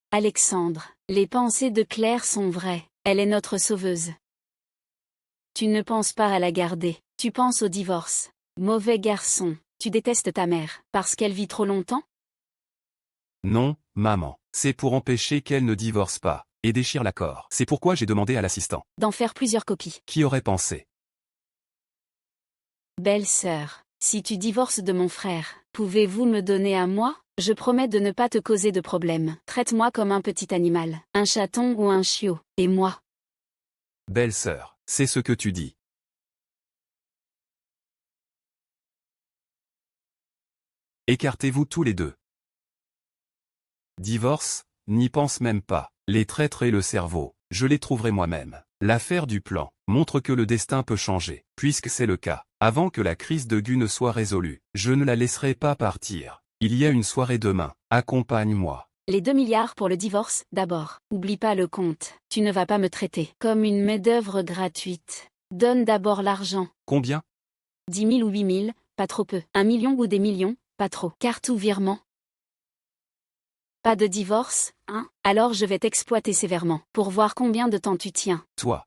Alexandre, les pensées de Claire sont vraies. Elle est notre sauveuse. Tu ne penses pas à la garder, tu penses au divorce. Mauvais garçon, tu détestes ta mère, parce qu'elle vit trop longtemps? Non, maman. C'est pour empêcher qu'elle ne divorce pas et déchire l'accord. C'est pourquoi j'ai demandé à l'assistant D'en faire plusieurs copies. qui aurait pensé. Belle-sœur, si tu divorces de mon frère, pouvez-vous me donner à moi? Je promets de ne pas te causer de problème. Traite-moi comme un petit animal, un chaton ou un chiot, et moi. Belle-sœur, c'est ce que tu dis. Écartez-vous tous les deux. Divorce, n'y pense même pas. Les traîtres et le cerveau, je les trouverai moi-même. L'affaire du plan montre que le destin peut changer. Puisque c'est le cas, avant que la crise de Gu ne soit résolue, je ne la laisserai pas partir. Il y a une soirée demain, accompagne-moi. Les 2 milliards pour le divorce, d'abord. Oublie pas le compte. Tu ne vas pas me traiter comme une main-d'œuvre gratuite. Donne d'abord l'argent. Combien? 10 000 ou 8 000, pas trop peu. 1 million ou des millions, pas trop. Carte ou virement? Pas de divorce, hein? Alors je vais t'exploiter sévèrement, pour voir combien de temps tu tiens. Toi.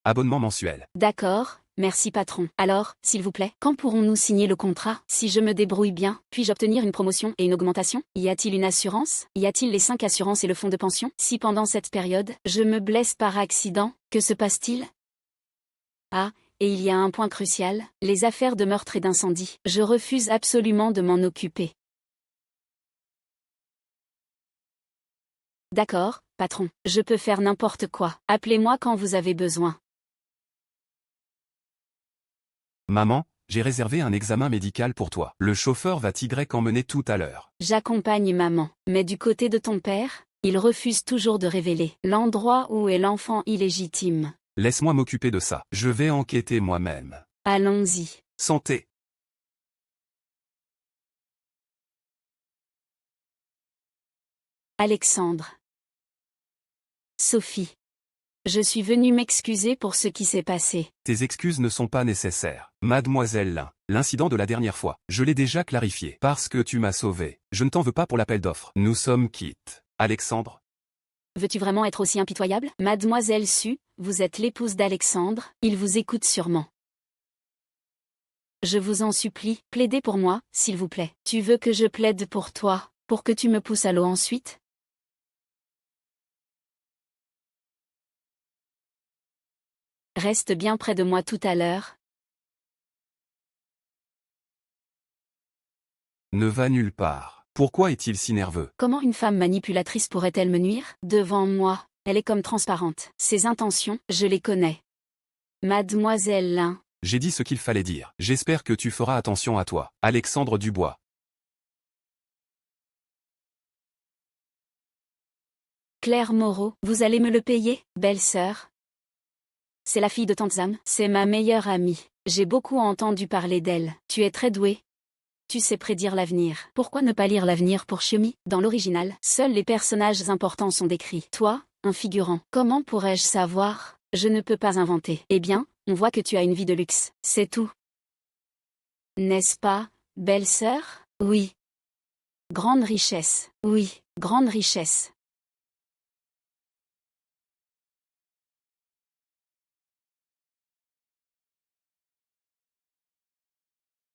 Abonnement mensuel. D'accord, merci patron. Alors, s'il vous plaît, quand pourrons-nous signer le contrat? Si je me débrouille bien, puis-je obtenir une promotion et une augmentation? Y a-t-il une assurance? Y a-t-il les 5 assurances et le fonds de pension? Si pendant cette période, je me blesse par accident, que se passe-t-il? Ah, et il y a un point crucial, les affaires de meurtre et d'incendie. Je refuse absolument de m'en occuper. D'accord, patron, je peux faire n'importe quoi. Appelez-moi quand vous avez besoin. Maman, j'ai réservé un examen médical pour toi. Le chauffeur va t'y emmener tout à l'heure. J'accompagne maman, mais du côté de ton père, il refuse toujours de révéler l'endroit où est l'enfant illégitime. Laisse-moi m'occuper de ça. Je vais enquêter moi-même. Allons-y. Santé. Alexandre. Sophie. Je suis venue m'excuser pour ce qui s'est passé. Tes excuses ne sont pas nécessaires. Mademoiselle Lin, l'incident de la dernière fois, je l'ai déjà clarifié. Parce que tu m'as sauvé. Je ne t'en veux pas pour l'appel d'offres. Nous sommes quittes. Alexandre. Veux-tu vraiment être aussi impitoyable? Mademoiselle Su, vous êtes l'épouse d'Alexandre, il vous écoute sûrement. Je vous en supplie, plaidez pour moi, s'il vous plaît. Tu veux que je plaide pour toi, pour que tu me pousses à l'eau ensuite? Reste bien près de moi tout à l'heure. Ne va nulle part. Pourquoi est-il si nerveux? Comment une femme manipulatrice pourrait-elle me nuire? Devant moi, elle est comme transparente. Ses intentions, je les connais. Mademoiselle Lin. J'ai dit ce qu'il fallait dire. J'espère que tu feras attention à toi. Alexandre Dubois. Claire Moreau, vous allez me le payer, belle-sœur? C'est la fille de tante Zam, c'est ma meilleure amie. J'ai beaucoup entendu parler d'elle. Tu es très douée. Tu sais prédire l'avenir. Pourquoi ne pas lire l'avenir pour Xiaomi? Dans l'original, seuls les personnages importants sont décrits. Toi, un figurant. Comment pourrais-je savoir? Je ne peux pas inventer. Eh bien, on voit que tu as une vie de luxe. C'est tout. N'est-ce pas, belle-sœur? Oui. Grande richesse. Oui, grande richesse.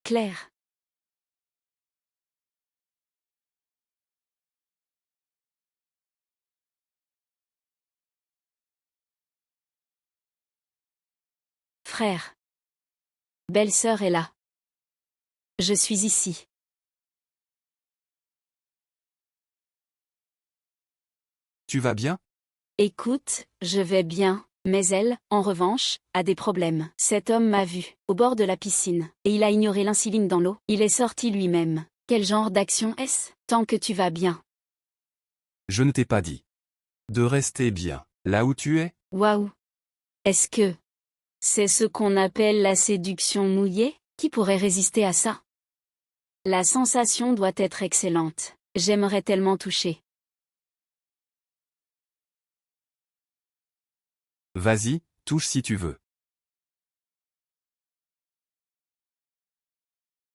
Claire. Frère. Belle-sœur est là. Je suis ici. Tu vas bien? Écoute, je vais bien, mais elle, en revanche, a des problèmes. Cet homme m'a vu, au bord de la piscine, et il a ignoré l'insuline dans l'eau. Il est sorti lui-même. Quel genre d'action est-ce? Tant que tu vas bien. Je ne t'ai pas dit de rester bien là où tu es? Waouh! Est-ce que c'est ce qu'on appelle la séduction mouillée? Qui pourrait résister à ça? La sensation doit être excellente. J'aimerais tellement toucher. Vas-y, touche si tu veux.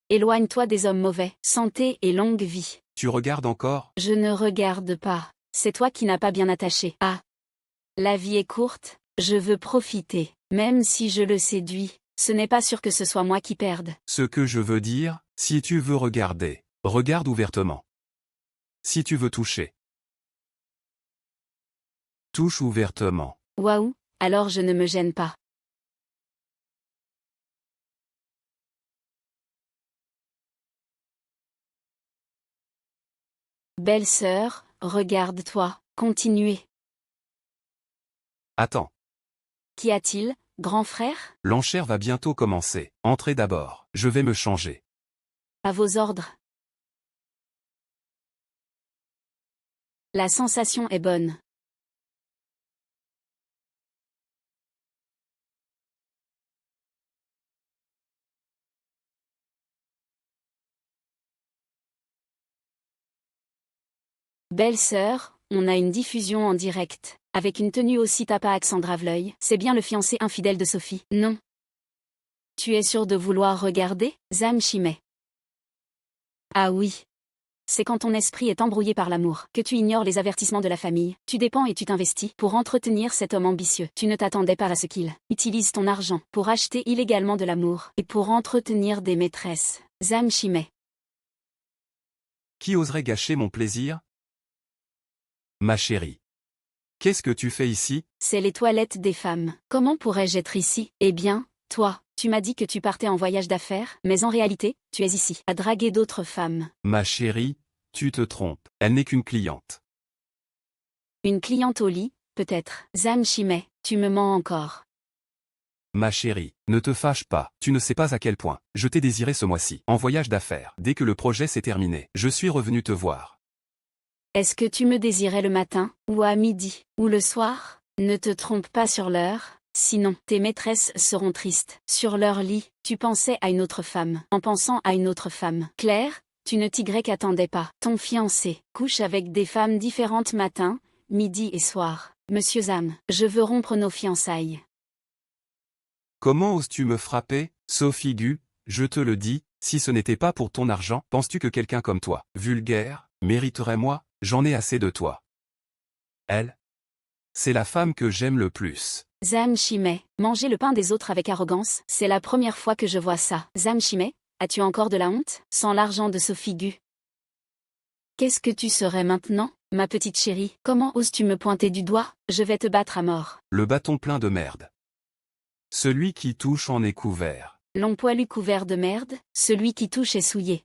Éloigne-toi des hommes mauvais. Santé et longue vie. Tu regardes encore? Je ne regarde pas. C'est toi qui n'as pas bien attaché. Ah! La vie est courte, je veux profiter. Même si je le séduis, ce n'est pas sûr que ce soit moi qui perde. Ce que je veux dire, si tu veux regarder, regarde ouvertement. Si tu veux toucher, touche ouvertement. Waouh, alors je ne me gêne pas. Belle-sœur, regarde-toi, continuez. Attends, Qu'y a-t-il, grand frère? l'enchère va bientôt commencer. Entrez d'abord, je vais me changer. À vos ordres. La sensation est bonne. Belle-sœur, on a une diffusion en direct. Avec une tenue aussi tapa accent grave-l'œil. C'est bien le fiancé infidèle de Sophie. Non. Tu es sûr de vouloir regarder, Zam Chimay? Ah oui. C'est quand ton esprit est embrouillé par l'amour, que tu ignores les avertissements de la famille, tu dépends et tu t'investis pour entretenir cet homme ambitieux. Tu ne t'attendais pas à ce qu'il utilise ton argent pour acheter illégalement de l'amour et pour entretenir des maîtresses. Zam Chimay. Qui oserait gâcher mon plaisir? Ma chérie. Qu'est-ce que tu fais ici? C'est les toilettes des femmes. Comment pourrais-je être ici? Eh bien, toi, tu m'as dit que tu partais en voyage d'affaires, mais en réalité, tu es ici, à draguer d'autres femmes. Ma chérie, tu te trompes. Elle n'est qu'une cliente. Une cliente au lit, peut-être. Zam Chimay, tu me mens encore. Ma chérie, ne te fâche pas. Tu ne sais pas à quel point je t'ai désiré ce mois-ci, en voyage d'affaires. Dès que le projet s'est terminé, je suis revenu te voir. Est-ce que tu me désirais le matin, ou à midi, ou le soir? Ne te trompe pas sur l'heure, sinon tes maîtresses seront tristes. Sur leur lit, tu pensais à une autre femme. En pensant à une autre femme, Claire, tu ne t'attendais pas. Ton fiancé couche avec des femmes différentes matin, midi et soir. Monsieur Zam, je veux rompre nos fiançailles. Comment oses-tu me frapper, Sophie Gu? Je te le dis, si ce n'était pas pour ton argent, penses-tu que quelqu'un comme toi, vulgaire, mériterait moi? J'en ai assez de toi. Elle? C'est la femme que j'aime le plus. Zam Chimay, manger le pain des autres avec arrogance, c'est la première fois que je vois ça. Zam Chimay, as-tu encore de la honte? Sans l'argent de Sophie Gu. Qu'est-ce que tu serais maintenant, ma petite chérie? Comment oses-tu me pointer du doigt? Je vais te battre à mort. Le bâton plein de merde. Celui qui touche en est couvert. Long poilu couvert de merde, celui qui touche est souillé.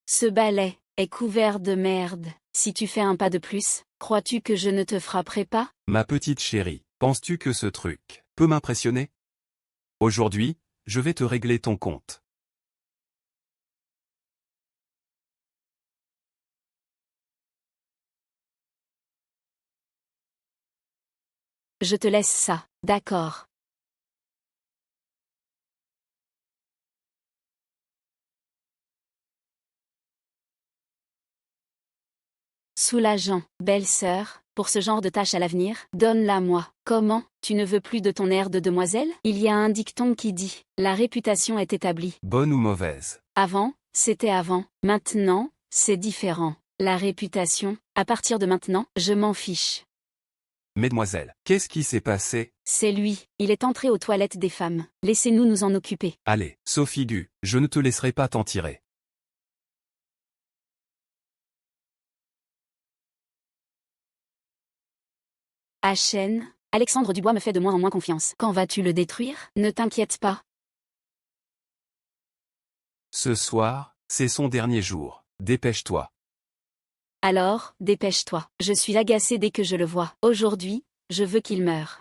Ce balai est couvert de merde. Si tu fais un pas de plus, crois-tu que je ne te frapperai pas? Ma petite chérie, penses-tu que ce truc peut m'impressionner? Aujourd'hui, je vais te régler ton compte. Je te laisse ça, d'accord. Soulageant, belle-sœur, pour ce genre de tâche à l'avenir, donne-la-moi. Comment? Tu ne veux plus de ton air de demoiselle? Il y a un dicton qui dit, la réputation est établie. Bonne ou mauvaise? Avant, c'était avant, maintenant, c'est différent. La réputation, à partir de maintenant, je m'en fiche. Mesdemoiselles, qu'est-ce qui s'est passé? C'est lui, il est entré aux toilettes des femmes. Laissez-nous nous en occuper. Allez, Sophie Gu, je ne te laisserai pas t'en tirer. HN, Alexandre Dubois me fait de moins en moins confiance. Quand vas-tu le détruire? Ne t'inquiète pas. Ce soir, c'est son dernier jour. Dépêche-toi. Alors, dépêche-toi. Je suis agacée dès que je le vois. Aujourd'hui, je veux qu'il meure.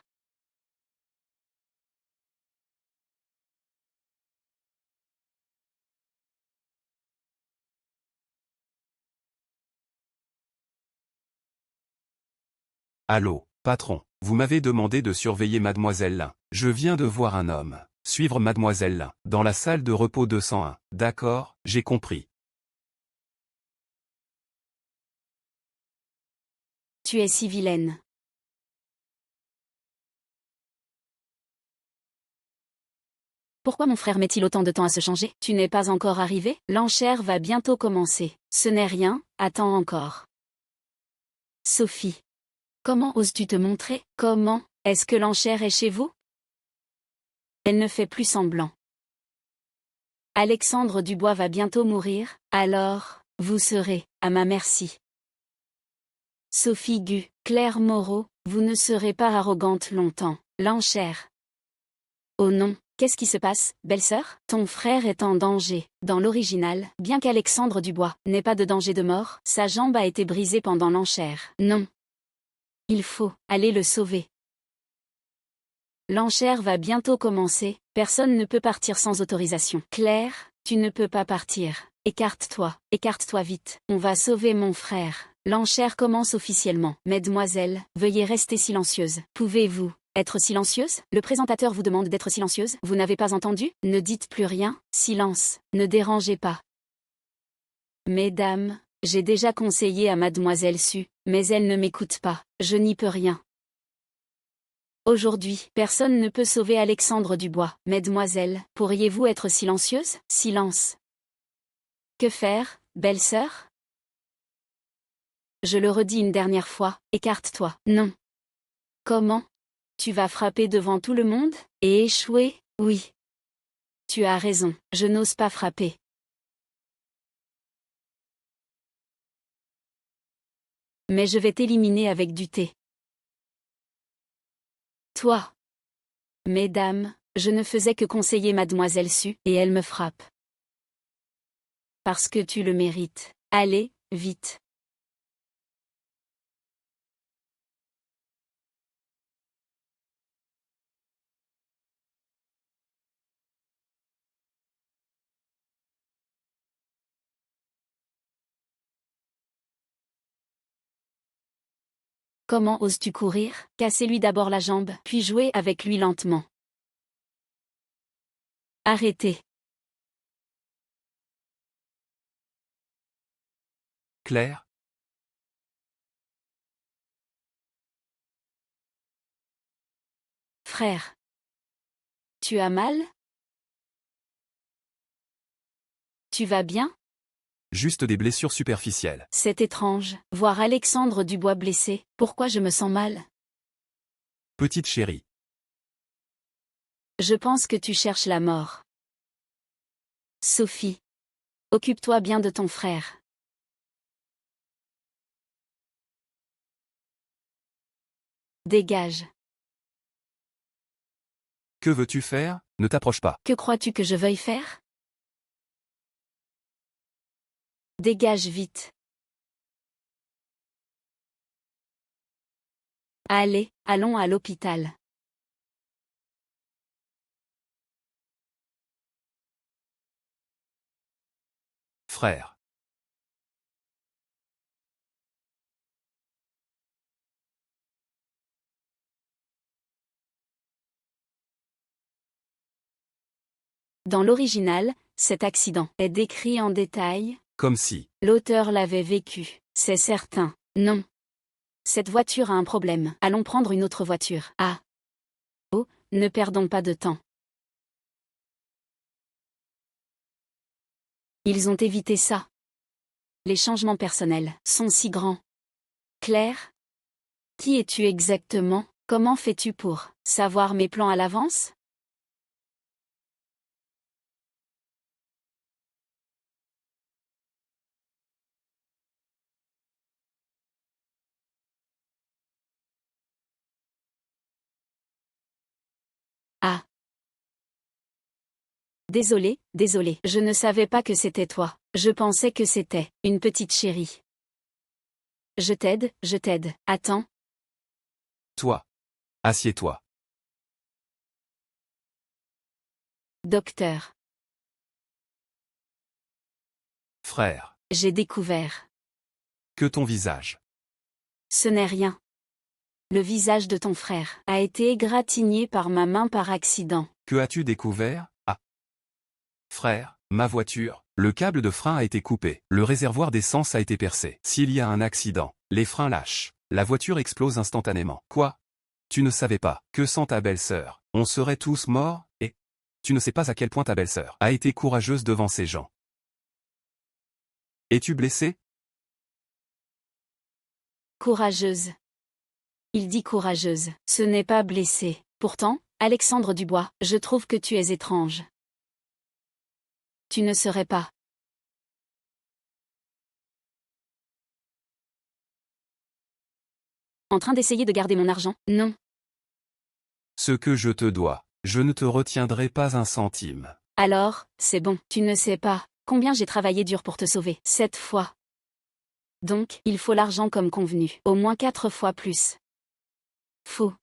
Allô, patron, vous m'avez demandé de surveiller Mademoiselle Lin. Je viens de voir un homme suivre Mademoiselle Lin dans la salle de repos 201. D'accord, j'ai compris. Tu es si vilaine. Pourquoi mon frère met-il autant de temps à se changer? Tu n'es pas encore arrivé? L'enchère va bientôt commencer. Ce n'est rien, attends encore. Sophie. Comment oses-tu te montrer? Comment? Est-ce que l'enchère est chez vous? Elle ne fait plus semblant. Alexandre Dubois va bientôt mourir, alors, vous serez, à ma merci. Sophie Gu, Claire Moreau, vous ne serez pas arrogante longtemps. L'enchère. Oh non, qu'est-ce qui se passe, belle-sœur? Ton frère est en danger. Dans l'original, bien qu'Alexandre Dubois n'ait pas de danger de mort, sa jambe a été brisée pendant l'enchère. Non. Il faut aller le sauver. L'enchère va bientôt commencer, personne ne peut partir sans autorisation. Claire, tu ne peux pas partir. Écarte-toi vite. On va sauver mon frère. L'enchère commence officiellement. Mesdemoiselles, veuillez rester silencieuses. Pouvez-vous être silencieuse? Le présentateur vous demande d'être silencieuse. Vous n'avez pas entendu? Ne dites plus rien. Silence. Ne dérangez pas. Mesdames, J'ai déjà conseillé à mademoiselle Su, mais elle ne m'écoute pas, je n'y peux rien. Aujourd'hui, personne ne peut sauver Alexandre Dubois. Mademoiselle, pourriez-vous être silencieuse? Silence. Que faire, belle-sœur? Je le redis une dernière fois, écarte-toi. Non. Comment? Tu vas frapper devant tout le monde? Et échouer? Oui. Tu as raison, je n'ose pas frapper. Mais je vais t'éliminer avec du thé. Toi. Mesdames, je ne faisais que conseiller mademoiselle Su, et elle me frappe. Parce que tu le mérites. Allez, vite. Comment oses-tu courir? Cassez-lui d'abord la jambe, puis jouez avec lui lentement. Arrêtez. Claire? Frère. Tu as mal? Tu vas bien? Juste des blessures superficielles. C'est étrange, voir Alexandre Dubois blessé, pourquoi je me sens mal? Petite chérie. Je pense que tu cherches la mort. Sophie. Occupe-toi bien de ton frère. Dégage. Que veux-tu faire? Ne t'approche pas. Que crois-tu que je veuille faire? Dégage vite. Allez, allons à l'hôpital. Frère. Dans l'original, cet accident est décrit en détail. Comme si. L'auteur l'avait vécu, c'est certain. Non. Cette voiture a un problème. Allons prendre une autre voiture. Ah. Oh, ne perdons pas de temps. Ils ont évité ça. Les changements personnels sont si grands. Claire? Qui es-tu exactement? Comment fais-tu pour savoir mes plans à l'avance? Ah. Désolé, désolé. Je ne savais pas que c'était toi. Je pensais que c'était une petite chérie. Je t'aide, je t'aide. Attends. Toi. Assieds-toi. Docteur. Frère. J'ai découvert. Que ton visage. Ce n'est rien. Le visage de ton frère a été égratigné par ma main par accident. Que as-tu découvert? Ah. Frère, ma voiture. Le câble de frein a été coupé. Le réservoir d'essence a été percé. S'il y a un accident, les freins lâchent. La voiture explose instantanément. Quoi? Tu ne savais pas. Que sent ta belle-sœur? On serait tous morts, et... Tu ne sais pas à quel point ta belle-sœur a été courageuse devant ces gens. Es-tu blessé? Courageuse. Il dit courageuse. Ce n'est pas blessé. Pourtant, Alexandre Dubois, je trouve que tu es étrange. Tu ne serais pas. En train d'essayer de garder mon argent? Non. Ce que je te dois, je ne te retiendrai pas un centime. Alors, c'est bon. Tu ne sais pas combien j'ai travaillé dur pour te sauver. 7 fois. Donc, il faut l'argent comme convenu. Au moins 4 fois plus. Faux.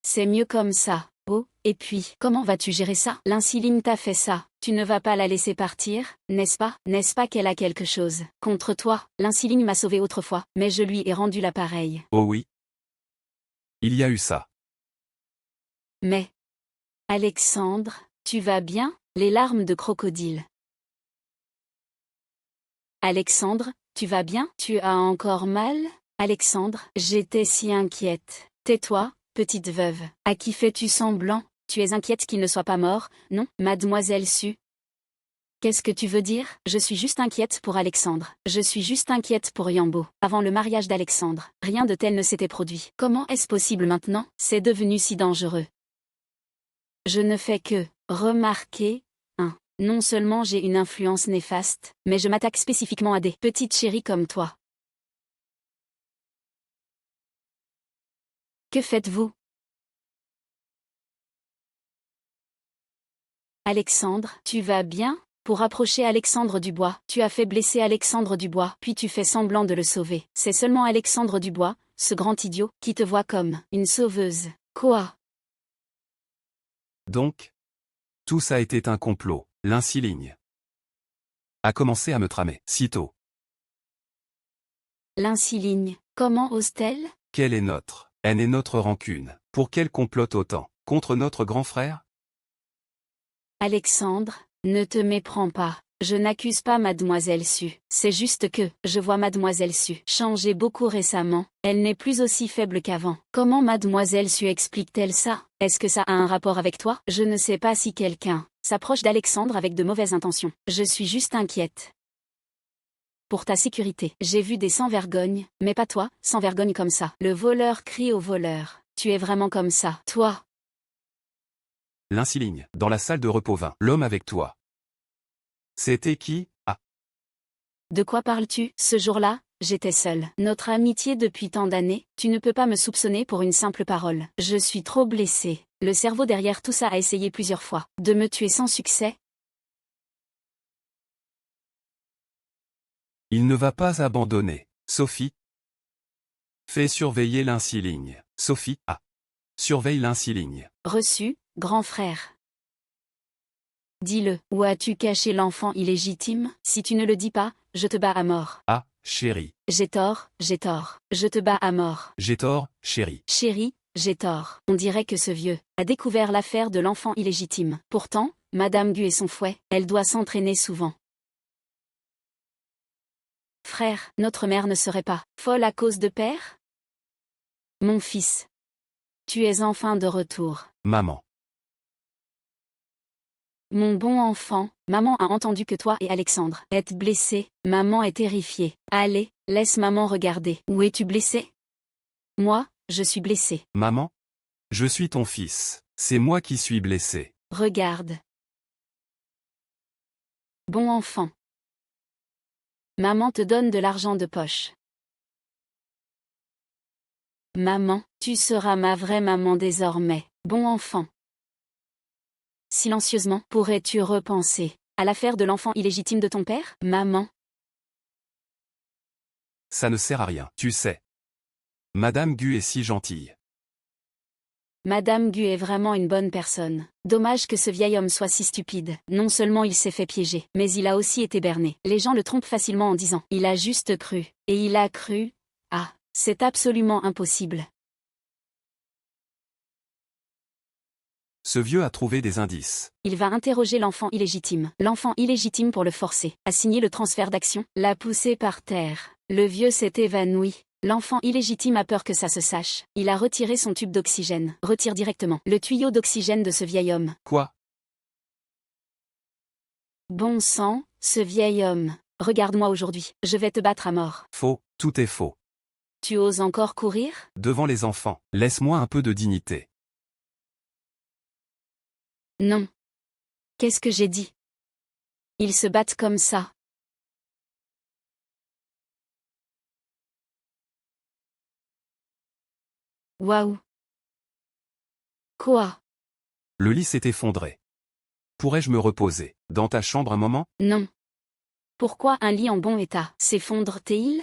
C'est mieux comme ça. Oh, et puis, comment vas-tu gérer ça? L'insiline t'a fait ça. Tu ne vas pas la laisser partir, n'est-ce pas? N'est-ce pas qu'elle a quelque chose contre toi? L'insiline m'a sauvé autrefois, mais je lui ai rendu l'appareil. Oh oui. Il y a eu ça. Mais... Alexandre, tu vas bien? Les larmes de crocodile. Alexandre, tu vas bien? Tu as encore mal? Alexandre, j'étais si inquiète. Tais-toi, petite veuve. À qui fais-tu semblant? Tu es inquiète qu'il ne soit pas mort, non? Mademoiselle Su. Qu'est-ce que tu veux dire? Je suis juste inquiète pour Alexandre. Je suis juste inquiète pour Yambo. Avant le mariage d'Alexandre, rien de tel ne s'était produit. Comment est-ce possible maintenant? C'est devenu si dangereux. Je ne fais que remarquer. Non seulement j'ai une influence néfaste, mais je m'attaque spécifiquement à des petites chéries comme toi. Que faites-vous? Alexandre, tu vas bien? Pour approcher Alexandre Dubois, tu as fait blesser Alexandre Dubois, puis tu fais semblant de le sauver. C'est seulement Alexandre Dubois, ce grand idiot, qui te voit comme une sauveuse. Quoi? Donc, tout ça était un complot. L'insiligne a commencé à me tramer. Sitôt. L'insiligne, comment ose-t-elle? Quelle est notre haine et notre rancune? Pour qu'elle complote autant? Contre notre grand frère? Alexandre, ne te méprends pas. Je n'accuse pas Mademoiselle Su. C'est juste que, je vois Mademoiselle Su changer beaucoup récemment. Elle n'est plus aussi faible qu'avant. Comment Mademoiselle Su explique-t-elle ça? Est-ce que ça a un rapport avec toi? Je ne sais pas si quelqu'un s'approche d'Alexandre avec de mauvaises intentions. Je suis juste inquiète. Pour ta sécurité. J'ai vu des sans-vergogne, mais pas toi, sans-vergogne comme ça. Le voleur crie au voleur. Tu es vraiment comme ça. Toi. L'insiligne, dans la salle de repos 20. L'homme avec toi. C'était qui? Ah. De quoi parles-tu? Ce jour-là, j'étais seule. Notre amitié depuis tant d'années, tu ne peux pas me soupçonner pour une simple parole. Je suis trop blessée. Le cerveau derrière tout ça a essayé plusieurs fois de me tuer sans succès. Il ne va pas abandonner. Sophie. Fais surveiller l'insiligne. Sophie. Ah. Surveille l'insiligne. Reçu, grand frère. Dis-le. Où as-tu caché l'enfant illégitime? Si tu ne le dis pas, je te bats à mort. Ah, chérie. J'ai tort, j'ai tort. Je te bats à mort. J'ai tort, chérie. Chérie, j'ai tort. On dirait que ce vieux a découvert l'affaire de l'enfant illégitime. Pourtant, Madame Gu et son fouet, elle doit s'entraîner souvent. Frère, notre mère ne serait pas folle à cause de père? Mon fils. Tu es enfin de retour. Maman. Mon bon enfant, maman a entendu que toi et Alexandre êtes blessés. Maman est terrifiée. Allez, laisse maman regarder. Où es-tu blessé? Moi, je suis blessé. Maman? Je suis ton fils. C'est moi qui suis blessé. Regarde. Bon enfant. Maman te donne de l'argent de poche. Maman, tu seras ma vraie maman désormais. Bon enfant. Silencieusement, pourrais-tu repenser à l'affaire de l'enfant illégitime de ton père? Maman. Ça ne sert à rien, tu sais. Madame Gu est si gentille. Madame Gu est vraiment une bonne personne. Dommage que ce vieil homme soit si stupide. Non seulement il s'est fait piéger, mais il a aussi été berné. Les gens le trompent facilement en disant « il a juste cru ». Et il a cru. Ah, c'est absolument impossible. Ce vieux a trouvé des indices. Il va interroger l'enfant illégitime. L'enfant illégitime pour le forcer à signer le transfert d'action. L'a poussé par terre. Le vieux s'est évanoui. L'enfant illégitime a peur que ça se sache. Il a retiré son tube d'oxygène. Retire directement le tuyau d'oxygène de ce vieil homme. Quoi? Bon sang, ce vieil homme. Regarde-moi aujourd'hui. Je vais te battre à mort. Faux, tout est faux. Tu oses encore courir? Devant les enfants, laisse-moi un peu de dignité. Non. Qu'est-ce que j'ai dit? Ils se battent comme ça. Waouh. Quoi? Le lit s'est effondré. Pourrais-je me reposer dans ta chambre un moment? Non. Pourquoi un lit en bon état s'effondre-t-il?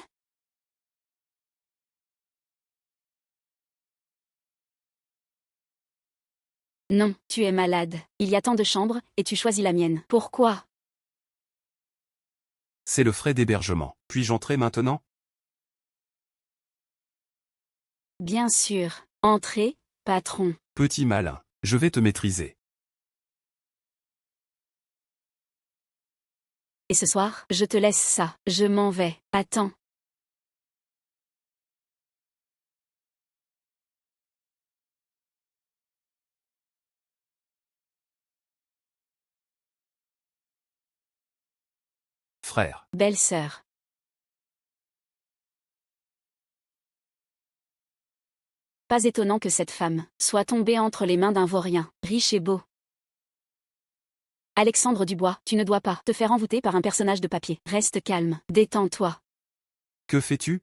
Non, tu es malade. Il y a tant de chambres, et tu choisis la mienne. Pourquoi? C'est le frais d'hébergement. Puis-je entrer maintenant? Bien sûr. Entrez, patron. Petit malin, je vais te maîtriser. Et ce soir, je te laisse ça. Je m'en vais. Attends. Frère. Belle-sœur. Pas étonnant que cette femme soit tombée entre les mains d'un vaurien, riche et beau. Alexandre Dubois, tu ne dois pas te faire envoûter par un personnage de papier. Reste calme, détends-toi. Que fais-tu?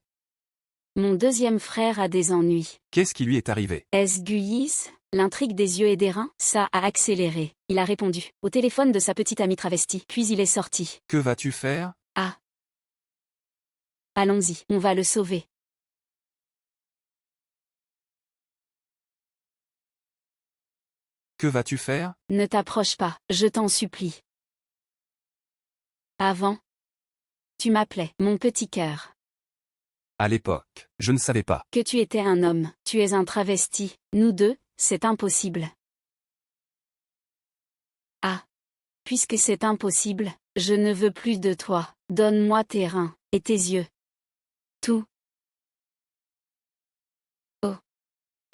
Mon deuxième frère a des ennuis. Qu'est-ce qui lui est arrivé? Est-ce Guise? L'intrigue des yeux et des reins, ça a accéléré. Il a répondu au téléphone de sa petite amie travestie, puis il est sorti. Que vas-tu faire? Ah. Allons-y, on va le sauver. Que vas-tu faire? Ne t'approche pas, je t'en supplie. Avant, tu m'appelais mon petit cœur. À l'époque, je ne savais pas. Que tu étais un homme, tu es un travesti. Nous deux, c'est impossible. Ah. Puisque c'est impossible, je ne veux plus de toi. Donne-moi tes reins, et tes yeux. Tout. Oh.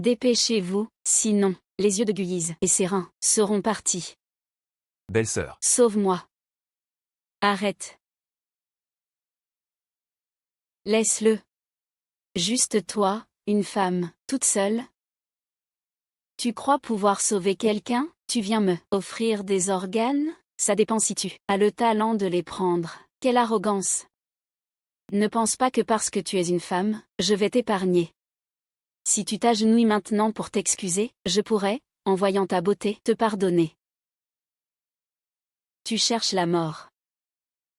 Dépêchez-vous, sinon, les yeux de Guise et ses reins seront partis. Belle-sœur. Sauve-moi. Arrête. Laisse-le. Juste toi, une femme, toute seule. Tu crois pouvoir sauver quelqu'un? Tu viens me offrir des organes? Ça dépend si tu as le talent de les prendre. Quelle arrogance! Ne pense pas que parce que tu es une femme, je vais t'épargner. Si tu t'agenouilles maintenant pour t'excuser, je pourrais, en voyant ta beauté, te pardonner. Tu cherches la mort.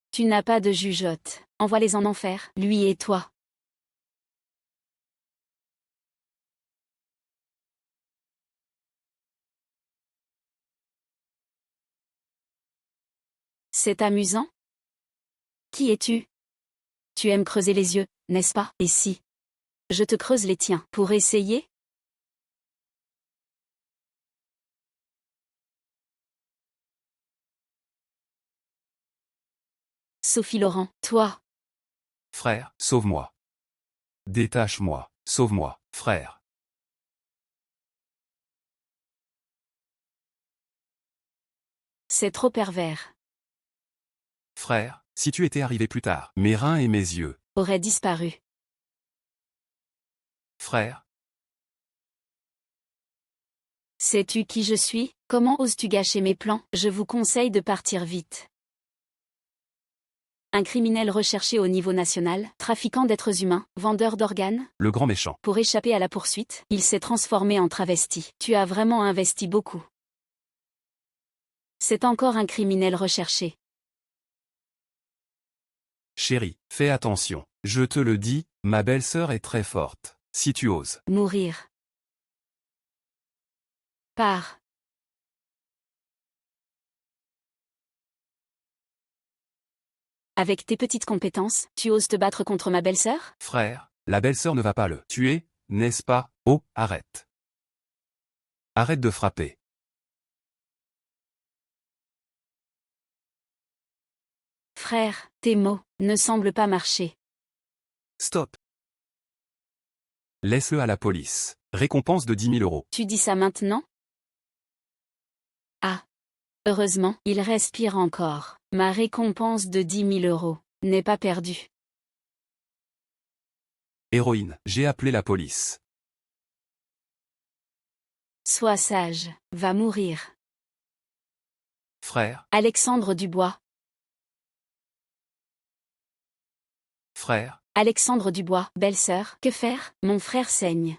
Tu n'as pas de jugeote. Envoie-les en enfer, lui et toi. C'est amusant? Qui es-tu? Tu aimes creuser les yeux, n'est-ce pas? Et si je te creuse les tiens pour essayer? Sophie Laurent, toi. Frère, sauve-moi. Détache-moi, sauve-moi, frère. C'est trop pervers. Frère, si tu étais arrivé plus tard, mes reins et mes yeux. Auraient disparu. Frère. Sais-tu qui je suis? Comment oses-tu gâcher mes plans? Je vous conseille de partir vite. Un criminel recherché au niveau national, trafiquant d'êtres humains, vendeur d'organes. Le grand méchant. Pour échapper à la poursuite, il s'est transformé en travesti. Tu as vraiment investi beaucoup. C'est encore un criminel recherché. Chérie, fais attention. Je te le dis, ma belle-sœur est très forte. Si tu oses. Mourir. Pars. Avec tes petites compétences, tu oses te battre contre ma belle-sœur? Frère, la belle-sœur ne va pas le tuer, n'est-ce pas? Oh, arrête. Arrête de frapper. Frère, tes mots ne semblent pas marcher. Stop. Laisse-le à la police. Récompense de 10 000 €. Tu dis ça maintenant? Ah. Heureusement, il respire encore. Ma récompense de 10 000 € n'est pas perdue. Héroïne, j'ai appelé la police. Sois sage, va mourir. Frère, Alexandre Dubois. frère, Alexandre Dubois, belle-sœur, que faire? Mon frère saigne.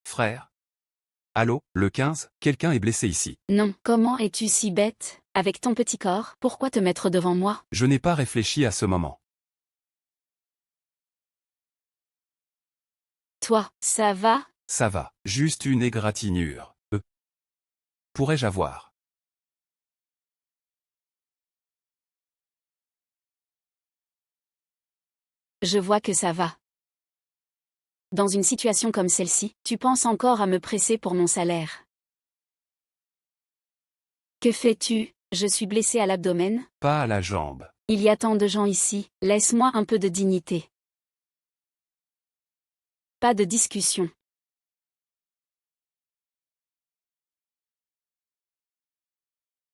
frère. Allô, le 15, quelqu'un est blessé ici. Non, comment es-tu si bête? Avec ton petit corps, pourquoi te mettre devant moi? Je n'ai pas réfléchi à ce moment. Toi, ça va? Ça va, juste une égratignure. Pourrais-je avoir? Je vois que ça va. Dans une situation comme celle-ci, tu penses encore à me presser pour mon salaire. Que fais-tu? Je suis blessé à l'abdomen. Pas à la jambe. Il y a tant de gens ici, laisse-moi un peu de dignité. Pas de discussion.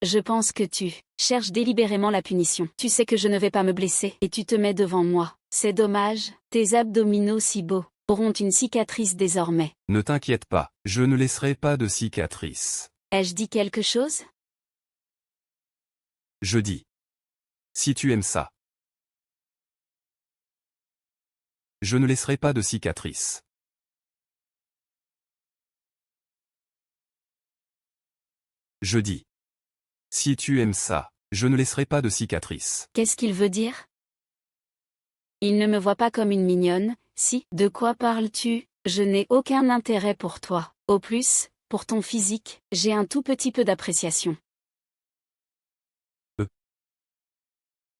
Je pense que tu cherches délibérément la punition. Tu sais que je ne vais pas me blesser et tu te mets devant moi. C'est dommage, tes abdominaux si beaux auront une cicatrice désormais. Ne t'inquiète pas, je ne laisserai pas de cicatrice. Ai-je dit quelque chose? Je dis. Si tu aimes ça. Je ne laisserai pas de cicatrice. Je dis. Si tu aimes ça, je ne laisserai pas de cicatrice. Qu'est-ce qu'il veut dire? Il ne me voit pas comme une mignonne, si. De quoi parles-tu? Je n'ai aucun intérêt pour toi. Au plus, pour ton physique, j'ai un tout petit peu d'appréciation.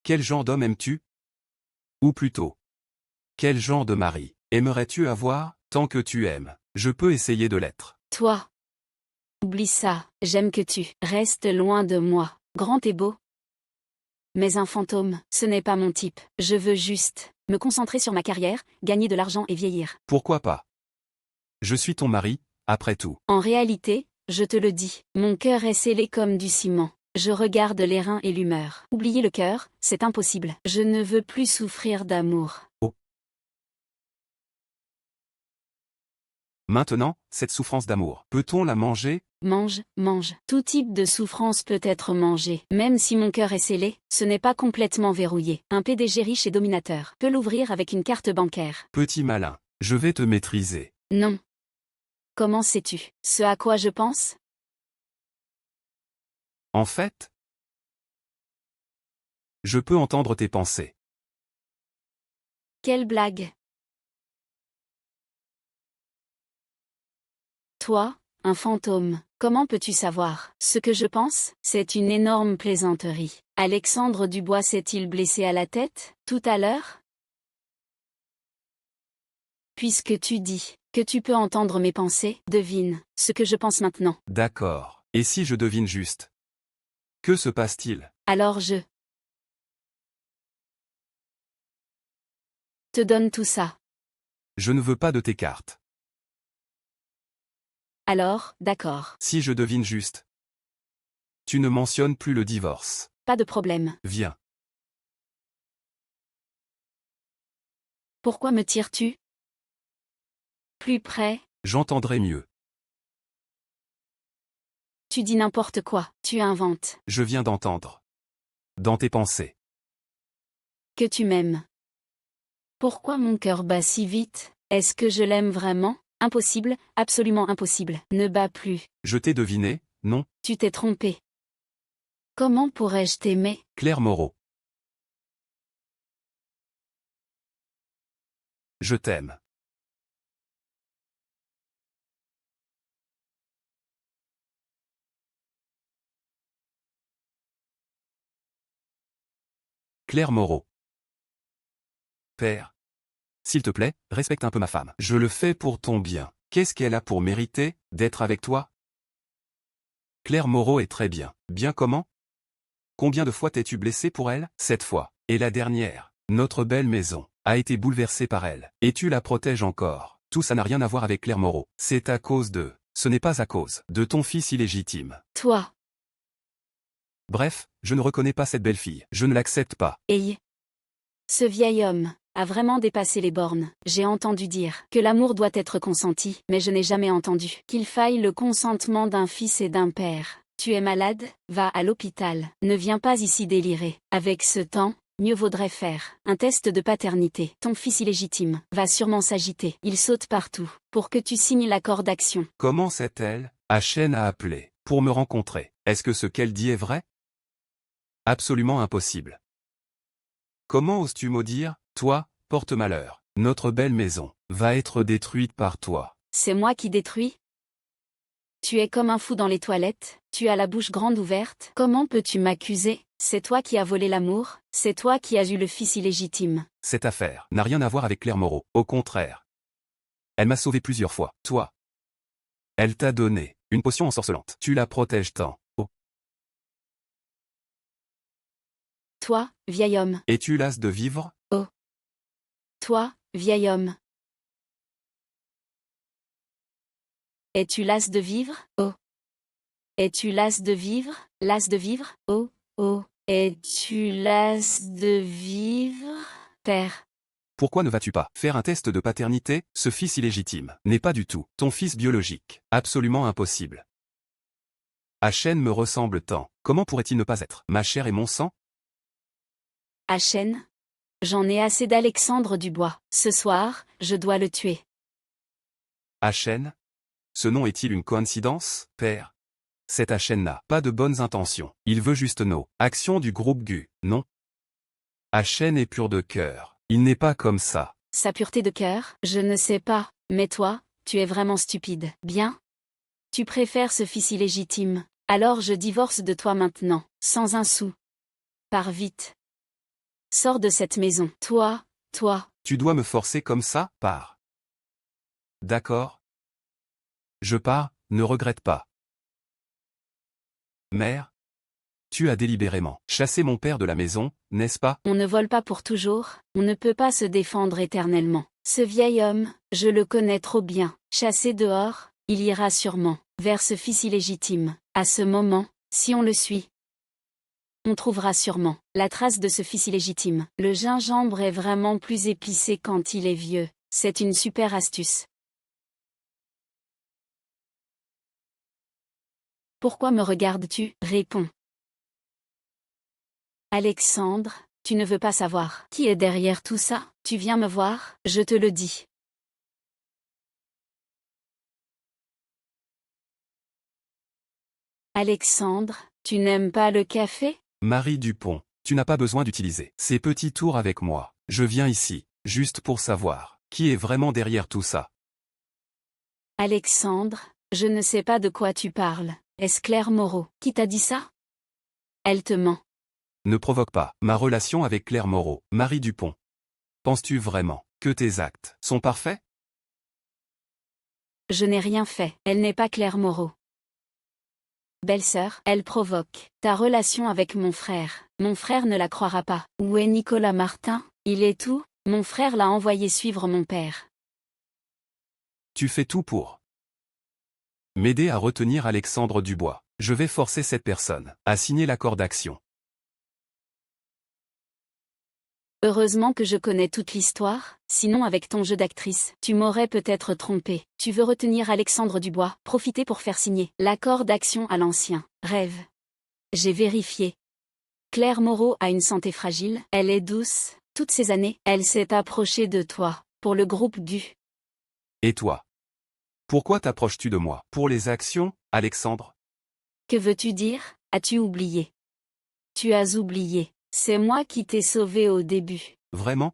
Quel genre d'homme aimes-tu? Ou plutôt, quel genre de mari aimerais-tu avoir? Tant que tu aimes, je peux essayer de l'être. Toi. Oublie ça, j'aime que tu restes loin de moi, grand et beau. Mais un fantôme, ce n'est pas mon type. Je veux juste me concentrer sur ma carrière, gagner de l'argent et vieillir. Pourquoi pas? Je suis ton mari, après tout. En réalité, je te le dis, mon cœur est scellé comme du ciment. Je regarde les reins et l'humeur. Oublier le cœur, c'est impossible. Je ne veux plus souffrir d'amour. Oh. Maintenant, cette souffrance d'amour, peut-on la manger? Mange, mange. Tout type de souffrance peut être mangé. Même si mon cœur est scellé, ce n'est pas complètement verrouillé. Un PDG riche et dominateur peut l'ouvrir avec une carte bancaire. Petit malin, je vais te maîtriser. Non. Comment sais-tu ce à quoi je pense? En fait, je peux entendre tes pensées. Quelle blague! Toi, un fantôme, comment peux-tu savoir ce que je pense? C'est une énorme plaisanterie. Alexandre Dubois s'est-il blessé à la tête, tout à l'heure? Puisque tu dis que tu peux entendre mes pensées, devine ce que je pense maintenant. D'accord. Et si je devine juste? Que se passe-t-il? Alors je te donne tout ça. Je ne veux pas de tes cartes. Alors, d'accord. Si je devine juste. Tu ne mentionnes plus le divorce. Pas de problème. Viens. Pourquoi me tires-tu? Plus près? J'entendrai mieux. Tu dis n'importe quoi, tu inventes. Je viens d'entendre. Dans tes pensées. Que tu m'aimes. Pourquoi mon cœur bat si vite? Est-ce que je l'aime vraiment? Impossible, absolument impossible. Ne bat plus. Je t'ai deviné, non? Tu t'es trompé. Comment pourrais-je t'aimer? Claire Moreau. Je t'aime. Claire Moreau. Père. S'il te plaît, respecte un peu ma femme. Je le fais pour ton bien. Qu'est-ce qu'elle a pour mériter d'être avec toi? Claire Moreau est très bien. Bien comment? Combien de fois t'es-tu blessé pour elle? 7 fois. Et la dernière, notre belle maison, a été bouleversée par elle. Et tu la protèges encore. Tout ça n'a rien à voir avec Claire Moreau. C'est à cause de... Ce n'est pas à cause de ton fils illégitime. Toi. Bref, je ne reconnais pas cette belle fille. Je ne l'accepte pas. Hey. Ce vieil homme a vraiment dépassé les bornes. J'ai entendu dire que l'amour doit être consenti, mais je n'ai jamais entendu qu'il faille le consentement d'un fils et d'un père. Tu es malade, va à l'hôpital. Ne viens pas ici délirer. Avec ce temps, mieux vaudrait faire un test de paternité. Ton fils illégitime va sûrement s'agiter. Il saute partout pour que tu signes l'accord d'action. Comment sait-elle? Hachène a appelé pour me rencontrer. Est-ce que ce qu'elle dit est vrai? Absolument impossible. Comment oses-tu maudire, toi, porte-malheur? Notre belle maison va être détruite par toi. C'est moi qui détruis? Tu es comme un fou dans les toilettes, tu as la bouche grande ouverte. Comment peux-tu m'accuser? C'est toi qui as volé l'amour, c'est toi qui as eu le fils illégitime. Cette affaire n'a rien à voir avec Claire Moreau. Au contraire. Elle m'a sauvé plusieurs fois. Toi. Elle t'a donné une potion ensorcelante. Tu la protèges tant. Oh. Toi, vieil homme. Es-tu las de vivre? Toi, vieil homme. Es-tu las de vivre? Oh. Es-tu las de vivre? Las de vivre? Oh, oh. Es-tu las de vivre? Père. Pourquoi ne vas-tu pas faire un test de paternité? Ce fils illégitime n'est pas du tout ton fils biologique. Absolument impossible. Achen me ressemble tant. Comment pourrait-il ne pas être ma chair et mon sang? Achen? J'en ai assez d'Alexandre Dubois. Ce soir, je dois le tuer. Achen? Ce nom est-il une coïncidence, père? Cet Achen n'a pas de bonnes intentions. Il veut juste nos actions du groupe GU, non? Achen est pur de cœur. Il n'est pas comme ça. Sa pureté de cœur? Je ne sais pas, mais toi, tu es vraiment stupide. Bien? Tu préfères ce fils illégitime. Alors je divorce de toi maintenant, sans un sou. Pars vite. Sors de cette maison. Toi. Tu dois me forcer comme ça, pars. D'accord? Je pars, ne regrette pas. Mère? Tu as délibérément chassé mon père de la maison, n'est-ce pas? On ne vole pas pour toujours, on ne peut pas se défendre éternellement. Ce vieil homme, je le connais trop bien. Chassé dehors, il ira sûrement vers ce fils illégitime. À ce moment, si on le suit, on trouvera sûrement la trace de ce fils illégitime. Le gingembre est vraiment plus épicé quand il est vieux. C'est une super astuce. Pourquoi me regardes-tu? Réponds. Alexandre, tu ne veux pas savoir qui est derrière tout ça? Tu viens me voir, je te le dis. Alexandre, tu n'aimes pas le café? Marie Dupont, tu n'as pas besoin d'utiliser ces petits tours avec moi. Je viens ici, juste pour savoir qui est vraiment derrière tout ça. Alexandre, je ne sais pas de quoi tu parles. Est-ce Claire Moreau qui t'a dit ça? Elle te ment. Ne provoque pas ma relation avec Claire Moreau, Marie Dupont. Penses-tu vraiment que tes actes sont parfaits? Je n'ai rien fait. Elle n'est pas Claire Moreau. Belle-sœur, elle provoque ta relation avec mon frère. Mon frère ne la croira pas. Où est Nicolas Martin? Il est où? Mon frère l'a envoyé suivre mon père. Tu fais tout pour m'aider à retenir Alexandre Dubois. Je vais forcer cette personne à signer l'accord d'action. Heureusement que je connais toute l'histoire, sinon avec ton jeu d'actrice, tu m'aurais peut-être trompé. Tu veux retenir Alexandre Dubois, profiter pour faire signer l'accord d'action à l'ancien. Rêve. J'ai vérifié. Claire Moreau a une santé fragile, elle est douce. Toutes ces années, elle s'est approchée de toi, pour le groupe GU. Et toi? Pourquoi t'approches-tu de moi? Pour les actions, Alexandre? Que veux-tu dire? As-tu oublié? Tu as oublié. C'est moi qui t'ai sauvé au début. Vraiment?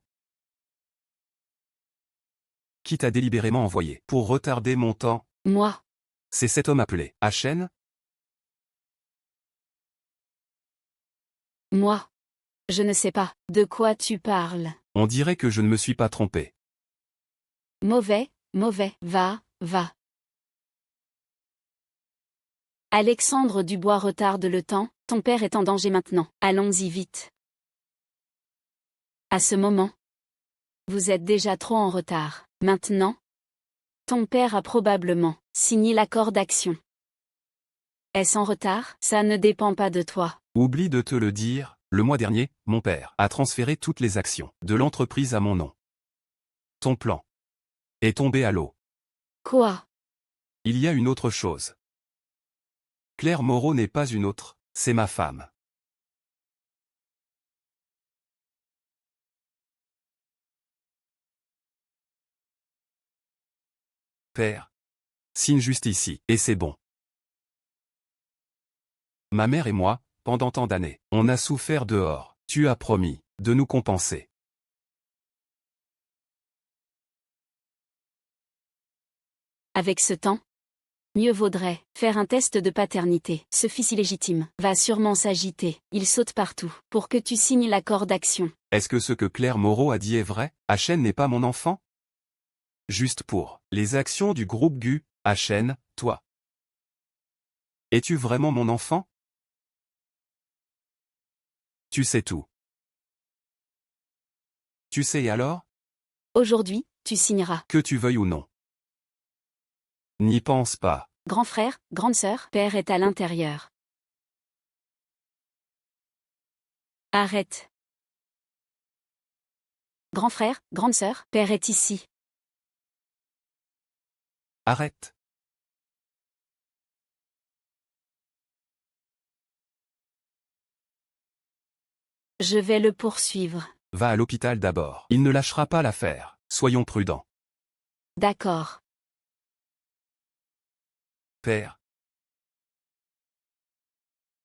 Qui t'a délibérément envoyé pour retarder mon temps? Moi. C'est cet homme appelé Achen? Moi. Je ne sais pas de quoi tu parles. On dirait que je ne me suis pas trompé. Mauvais. Va. Alexandre Dubois retarde le temps, ton père est en danger maintenant. Allons-y vite. À ce moment, vous êtes déjà trop en retard. Maintenant, ton père a probablement signé l'accord d'action. Est-ce en retard? Ça ne dépend pas de toi. Oublie de te le dire, le mois dernier, mon père a transféré toutes les actions de l'entreprise à mon nom. Ton plan est tombé à l'eau. Quoi? Il y a une autre chose. Claire Moreau n'est pas une autre, c'est ma femme. Père. Signe juste ici, et c'est bon. Ma mère et moi, pendant tant d'années, on a souffert dehors. Tu as promis de nous compenser. Avec ce temps, mieux vaudrait faire un test de paternité. Ce fils illégitime va sûrement s'agiter. Il saute partout pour que tu signes l'accord d'action. Est-ce que ce que Claire Moreau a dit est vrai? Achen n'est pas mon enfant? Juste pour les actions du groupe GU, Achen, toi. Es-tu vraiment mon enfant? Tu sais tout. Tu sais et alors? Aujourd'hui, tu signeras. Que tu veuilles ou non. N'y pense pas. Grand frère, grande sœur, père est à l'intérieur. Arrête. Grand frère, grande sœur, père est ici. Arrête. Je vais le poursuivre. Va à l'hôpital d'abord. Il ne lâchera pas l'affaire. Soyons prudents. D'accord. Père.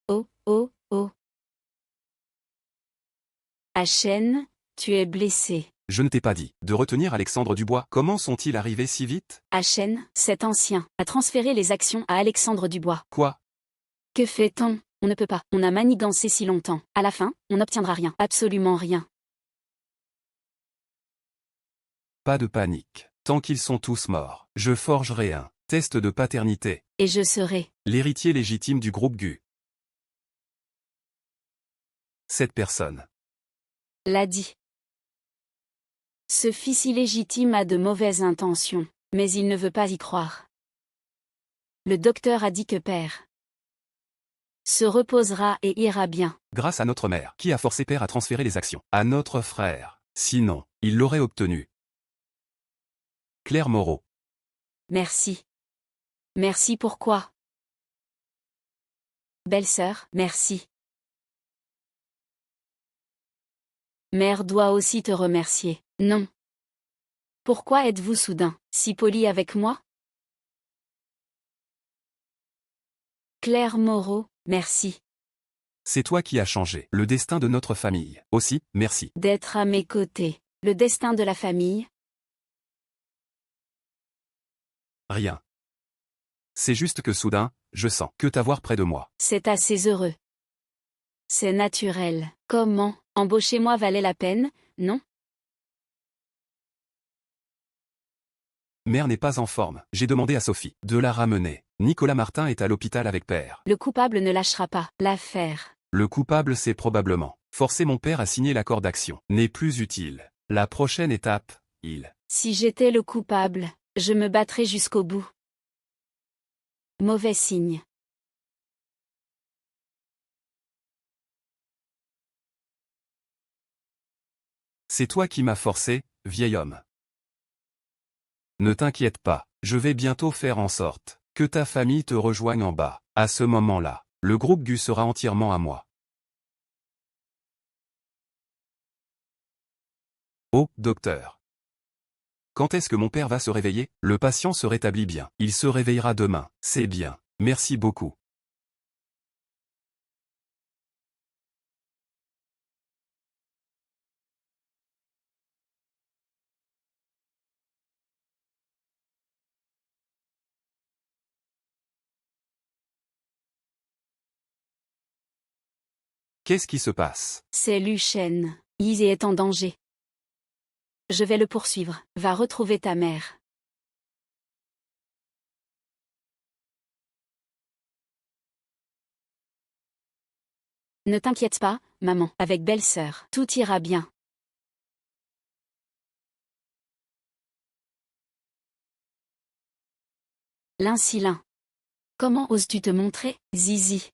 Oh, oh, oh. Achen, tu es blessé. Je ne t'ai pas dit de retenir Alexandre Dubois. Comment sont-ils arrivés si vite? Achen, cet ancien, a transféré les actions à Alexandre Dubois. Quoi? Que fait-on? On ne peut pas. On a manigancé si longtemps. À la fin, on n'obtiendra rien. Absolument rien. Pas de panique. Tant qu'ils sont tous morts, je forgerai un test de paternité. Et je serai L'héritier légitime du groupe GU. Cette personne. l'a dit. Ce fils illégitime a de mauvaises intentions, mais il ne veut pas y croire. Le docteur a dit que père se reposera et ira bien. Grâce à notre mère, qui a forcé père à transférer les actions à notre frère. Sinon, il l'aurait obtenu. Claire Moreau. Merci. Merci pourquoi? Belle-sœur, merci. Mère doit aussi te remercier. Non. Pourquoi êtes-vous soudain si poli avec moi? Claire Moreau, merci. C'est toi qui as changé le destin de notre famille. Aussi, merci. D'être à mes côtés. Le destin de la famille? Rien. C'est juste que soudain, je sens que t'avoir près de moi. C'est assez heureux. C'est naturel. Comment? Embaucher-moi valait la peine, non? Mère n'est pas en forme. J'ai demandé à Sophie de la ramener. Nicolas Martin est à l'hôpital avec père. Le coupable ne lâchera pas l'affaire. Le coupable c'est probablement forcer mon père à signer l'accord d'action. N'est plus utile. La prochaine étape, il. Si j'étais le coupable, je me battrais jusqu'au bout. Mauvais signe. C'est toi qui m'as forcé, vieil homme. Ne t'inquiète pas, je vais bientôt faire en sorte que ta famille te rejoigne en bas. À ce moment-là, le groupe GU sera entièrement à moi. Oh, docteur. Quand est-ce que mon père va se réveiller? Le patient se rétablit bien. Il se réveillera demain. C'est bien. Merci beaucoup. Qu'est-ce qui se passe? C'est Luchen. Yizé est en danger. Je vais le poursuivre. Va retrouver ta mère. Ne t'inquiète pas, maman. Avec belle-sœur, tout ira bien. L'incilin. Comment oses-tu te montrer, Zizi?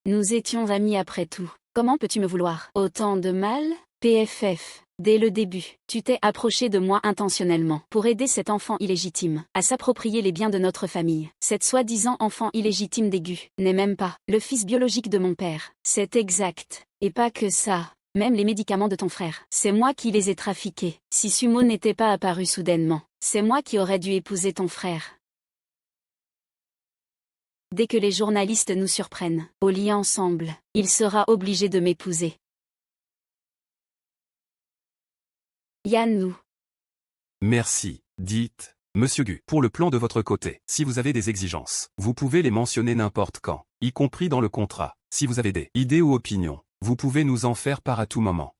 Nous étions amis après tout. Comment peux-tu me vouloir autant de mal? PFF. Dès le début, tu t'es approché de moi intentionnellement pour aider cet enfant illégitime à s'approprier les biens de notre famille. Cet soi-disant enfant illégitime d'Aigu n'est même pas le fils biologique de mon père. C'est exact. Et pas que ça. Même les médicaments de ton frère, c'est moi qui les ai trafiqués. Si Sumo n'était pas apparu soudainement, c'est moi qui aurais dû épouser ton frère. Dès que les journalistes nous surprennent, au lit ensemble, il sera obligé de m'épouser. Yannou. Merci, dites, Monsieur GU, pour le plan de votre côté. Si vous avez des exigences, vous pouvez les mentionner n'importe quand, y compris dans le contrat. Si vous avez des idées ou opinions, vous pouvez nous en faire part à tout moment.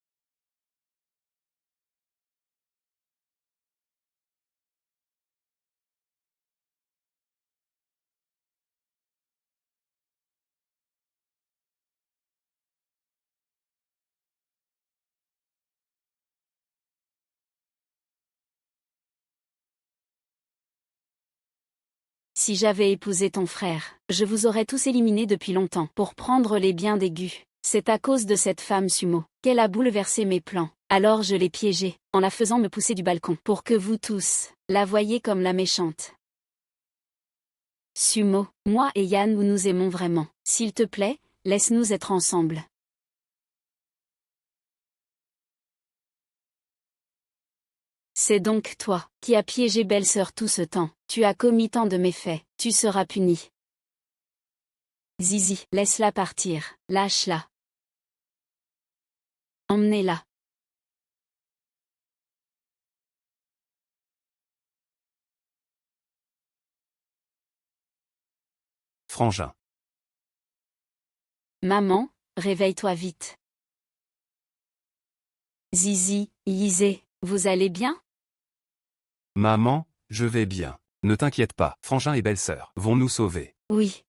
Si j'avais épousé ton frère, je vous aurais tous éliminés depuis longtemps pour prendre les biens des Gu. C'est à cause de cette femme Sumo qu'elle a bouleversé mes plans. Alors je l'ai piégée, en la faisant me pousser du balcon pour que vous tous la voyiez comme la méchante. Sumo, moi et Yan nous nous aimons vraiment. S'il te plaît, laisse-nous être ensemble. C'est donc toi qui as piégé belle-sœur tout ce temps. Tu as commis tant de méfaits, tu seras puni. Zizi, laisse-la partir, lâche-la. Emmenez-la. Frangin. Maman, réveille-toi vite. Zizi, Yizé, vous allez bien? Maman, je vais bien. Ne t'inquiète pas, Frangin et belle-sœur vont nous sauver. Oui.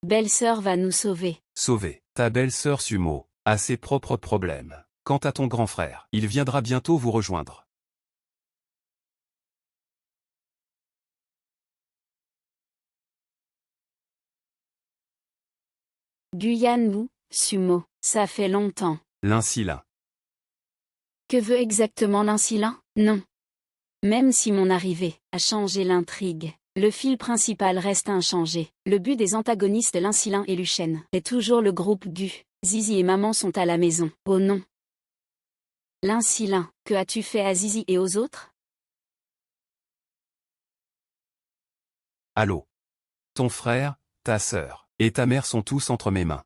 Belle-sœur va nous sauver. Sauver. Ta belle-sœur Sumo a ses propres problèmes. Quant à ton grand frère, il viendra bientôt vous rejoindre. Guyane Sumo, ça fait longtemps. L'Incilin. Que veut exactement l'Incilin? Non. Même si mon arrivée a changé l'intrigue, le fil principal reste inchangé. Le but des antagonistes l'Incilin et Luchen est toujours le groupe Gu. Zizi et maman sont à la maison. Oh non. L'Incilin, que as-tu fait à Zizi et aux autres? Allô. Ton frère, ta sœur et ta mère sont tous entre mes mains.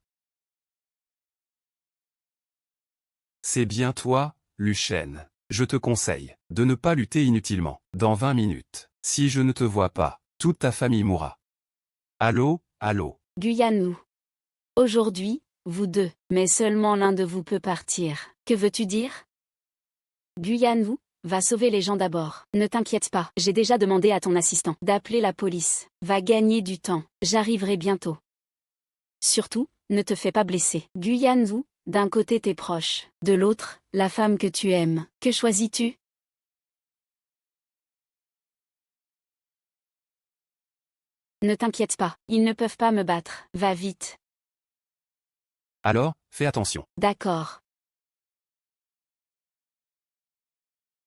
C'est bien toi, Luchen. Je te conseille de ne pas lutter inutilement. Dans 20 minutes, si je ne te vois pas, toute ta famille mourra. Allô, allô. Guyane. Aujourd'hui, vous deux, mais seulement l'un de vous peut partir. Que veux-tu dire? Guyane va sauver les gens d'abord. Ne t'inquiète pas, j'ai déjà demandé à ton assistant d'appeler la police. Va gagner du temps, j'arriverai bientôt. Surtout, ne te fais pas blesser. Guyane, d'un côté tes proches, de l'autre, la femme que tu aimes. Que choisis-tu? Ne t'inquiète pas, ils ne peuvent pas me battre. Va vite. Alors, fais attention. D'accord.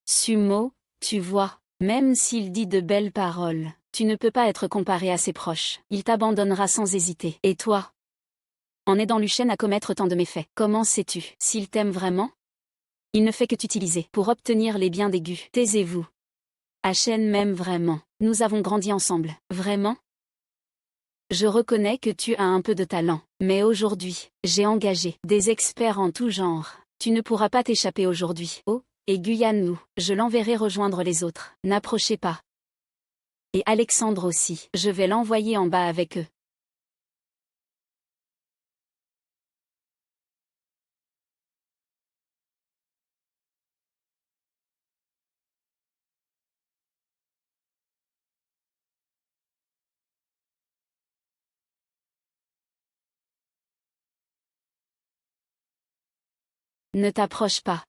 Sumo, tu vois, même s'il dit de belles paroles, tu ne peux pas être comparé à ses proches. Il t'abandonnera sans hésiter. Et toi? En aidant Luchen à commettre tant de méfaits, comment sais-tu s'il t'aime vraiment? Il ne fait que t'utiliser pour obtenir les biens des Gu. Taisez-vous. Achen m'aime vraiment. Nous avons grandi ensemble. Vraiment? Je reconnais que tu as un peu de talent, mais aujourd'hui, j'ai engagé des experts en tout genre. Tu ne pourras pas t'échapper aujourd'hui. Oh, et Guyane, je l'enverrai rejoindre les autres. N'approchez pas. Et Alexandre aussi, je vais l'envoyer en bas avec eux. Ne t'approche pas.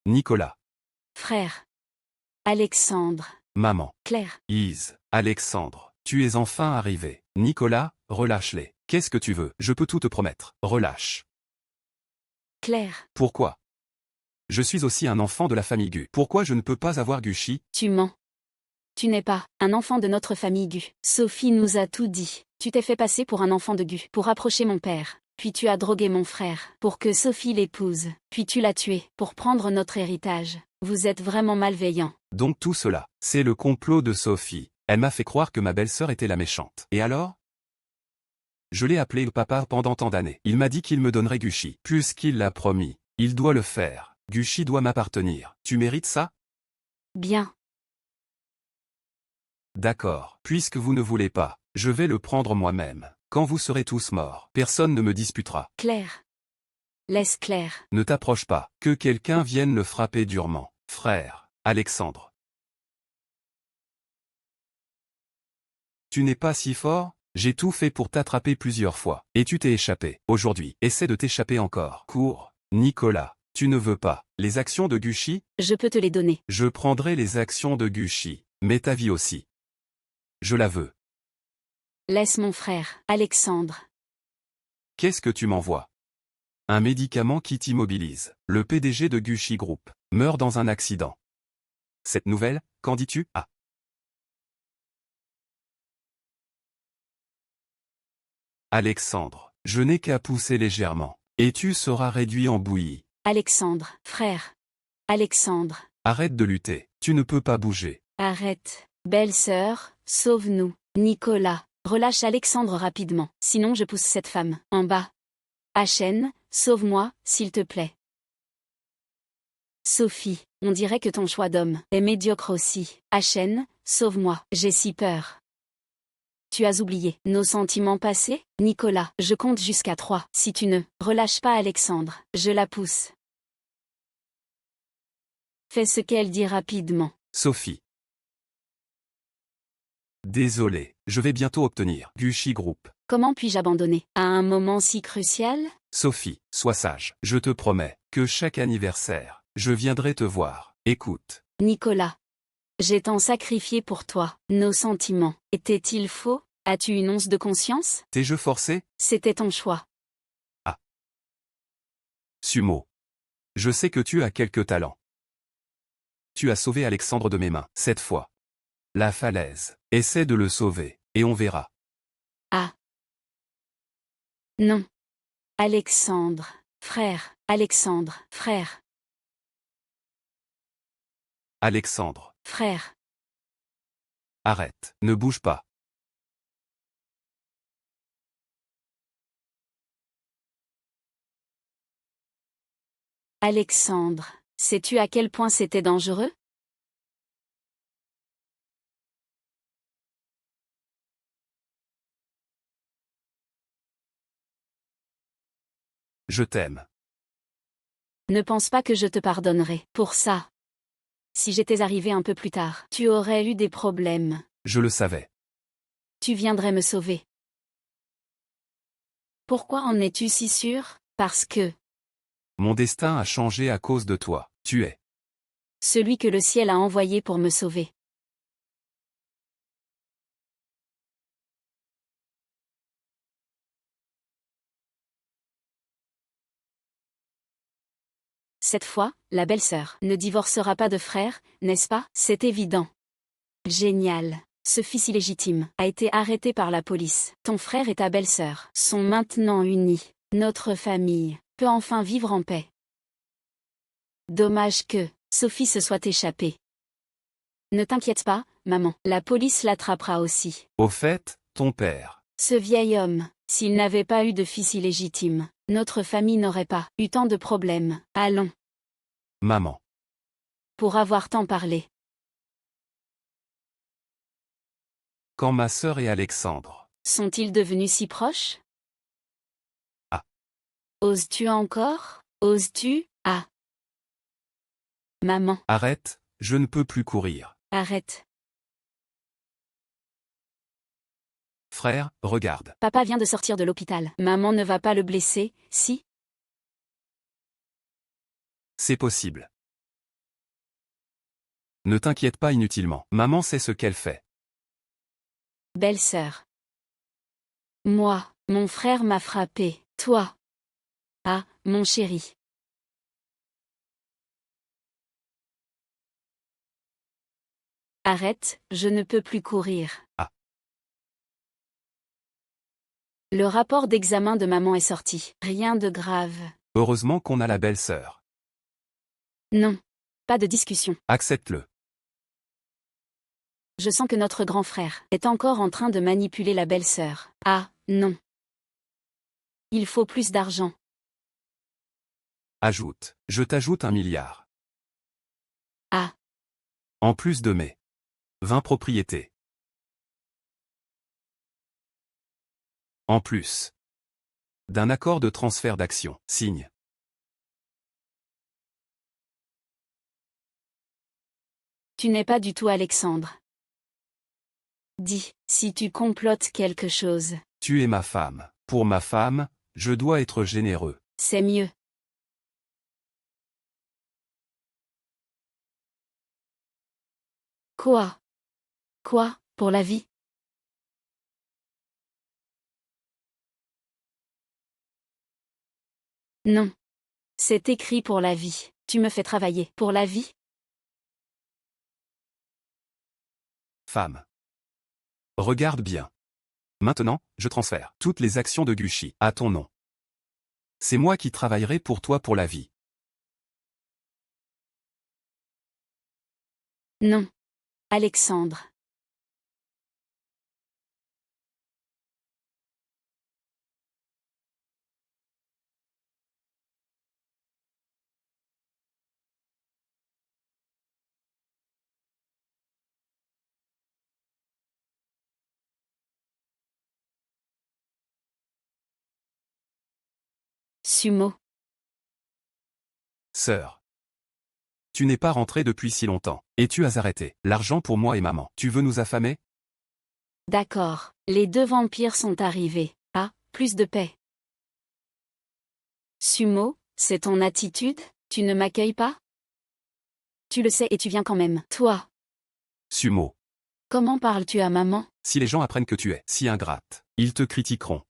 Nicolas. Frère. Alexandre. Maman. Claire. Ise. Alexandre. Tu es enfin arrivé. Nicolas, relâche-les. Qu'est-ce que tu veux? Je peux tout te promettre. Relâche. Claire. Pourquoi? Je suis aussi un enfant de la famille Gu. Pourquoi je ne peux pas avoir Gushi? Tu mens. Tu n'es pas un enfant de notre famille Gu. Sophie nous a tout dit. Tu t'es fait passer pour un enfant de Gu pour approcher mon père. Puis tu as drogué mon frère pour que Sophie l'épouse. Puis tu l'as tué pour prendre notre héritage. Vous êtes vraiment malveillants. Donc tout cela, c'est le complot de Sophie. Elle m'a fait croire que ma belle-sœur était la méchante. Et alors? Je l'ai appelé le papa pendant tant d'années. Il m'a dit qu'il me donnerait Gushi. Puisqu'il l'a promis, il doit le faire. Gushi doit m'appartenir. Tu mérites ça? Bien. D'accord. Puisque vous ne voulez pas, je vais le prendre moi-même. Quand vous serez tous morts, personne ne me disputera. Claire. Laisse Claire. Ne t'approche pas. Que quelqu'un vienne le frapper durement. Frère, Alexandre. Tu n'es pas si fort? J'ai tout fait pour t'attraper plusieurs fois. Et tu t'es échappé. Aujourd'hui, essaie de t'échapper encore. Cours. Nicolas, tu ne veux pas les actions de Gushi? Je peux te les donner. Je prendrai les actions de Gushi. Mais ta vie aussi. Je la veux. Laisse mon frère, Alexandre. Qu'est-ce que tu m'envoies? Un médicament qui t'immobilise. Le PDG de Gucci Group meurt dans un accident. Cette nouvelle, qu'en dis-tu? Ah. Alexandre, je n'ai qu'à pousser légèrement, et tu seras réduit en bouillie. Alexandre, frère. Alexandre. Arrête de lutter, tu ne peux pas bouger. Arrête. Belle-sœur, sauve-nous. Nicolas, relâche Alexandre rapidement, sinon je pousse cette femme en bas. Hachène, sauve-moi, s'il te plaît. Sophie, on dirait que ton choix d'homme est médiocre aussi. Hachène, sauve-moi, j'ai si peur. Tu as oublié nos sentiments passés? Nicolas, je compte jusqu'à 3. Si tu ne relâches pas Alexandre, je la pousse. Fais ce qu'elle dit rapidement. Sophie. Désolé, je vais bientôt obtenir Gucci Group. Comment puis-je abandonner à un moment si crucial? Sophie, sois sage. Je te promets que chaque anniversaire, je viendrai te voir. Écoute. Nicolas. J'ai tant sacrifié pour toi. Nos sentiments étaient-ils faux? As-tu une once de conscience? Tes jeux forcés? C'était ton choix. Ah. Sumo. Je sais que tu as quelques talents. Tu as sauvé Alexandre de mes mains, cette fois. La falaise. Essaie de le sauver, et on verra. Ah. Non. Alexandre, frère. Alexandre, frère. Alexandre. Frère. Arrête, ne bouge pas. Alexandre, sais-tu à quel point c'était dangereux? Je t'aime. Ne pense pas que je te pardonnerai pour ça. Si j'étais arrivé un peu plus tard, tu aurais eu des problèmes. Je le savais. Tu viendrais me sauver. Pourquoi en es-tu si sûr? Parce que Mon destin a changé à cause de toi. Tu es. celui que le ciel a envoyé pour me sauver. Cette fois, la belle-sœur ne divorcera pas de frère, n'est-ce pas? C'est évident. Génial. Ce fils illégitime a été arrêté par la police. Ton frère et ta belle-sœur sont maintenant unis. Notre famille peut enfin vivre en paix. Dommage que Sophie se soit échappée. Ne t'inquiète pas, maman, la police l'attrapera aussi. Au fait, ton père. Ce vieil homme, s'il n'avait pas eu de fils illégitime, notre famille n'aurait pas eu tant de problèmes. Allons. Maman. Pour avoir tant parlé. Quand ma sœur et Alexandre. Sont-ils devenus si proches? Ah. Oses-tu encore? Oses-tu? Ah. Maman. Arrête, je ne peux plus courir. Arrête. Frère, regarde. Papa vient de sortir de l'hôpital. Maman ne va pas le blesser, si? C'est possible. Ne t'inquiète pas inutilement. Maman sait ce qu'elle fait. Belle-sœur. Moi, mon frère m'a frappé. Toi. Ah, mon chéri. Arrête, je ne peux plus courir. Ah. Le rapport d'examen de maman est sorti. Rien de grave. Heureusement qu'on a la belle-sœur. Non. Pas de discussion. Accepte-le. Je sens que notre grand frère est encore en train de manipuler la belle-sœur. Ah, non. Il faut plus d'argent. Ajoute. Je t'ajoute 1 milliard. Ah. En plus de mes 20 propriétés. En plus d'un accord de transfert d'actions. Signe. Tu n'es pas du tout Alexandre. Dis, si tu complotes quelque chose. Tu es ma femme. Pour ma femme, je dois être généreux. C'est mieux. Quoi? Quoi, pour la vie? Non. C'est écrit pour la vie. Tu me fais travailler pour la vie? Femme. Regarde bien. Maintenant, je transfère toutes les actions de Gucci à ton nom. C'est moi qui travaillerai pour toi pour la vie. Non. Alexandre. Sumo. Sœur. Tu n'es pas rentrée depuis si longtemps, et tu as arrêté l'argent pour moi et maman. Tu veux nous affamer? D'accord. Les deux vampires sont arrivés. Ah, plus de paix. Sumo, c'est ton attitude? Tu ne m'accueilles pas? Tu le sais et tu viens quand même. Toi, Sumo. comment parles-tu à maman? Si les gens apprennent que tu es si ingrate, ils te critiqueront.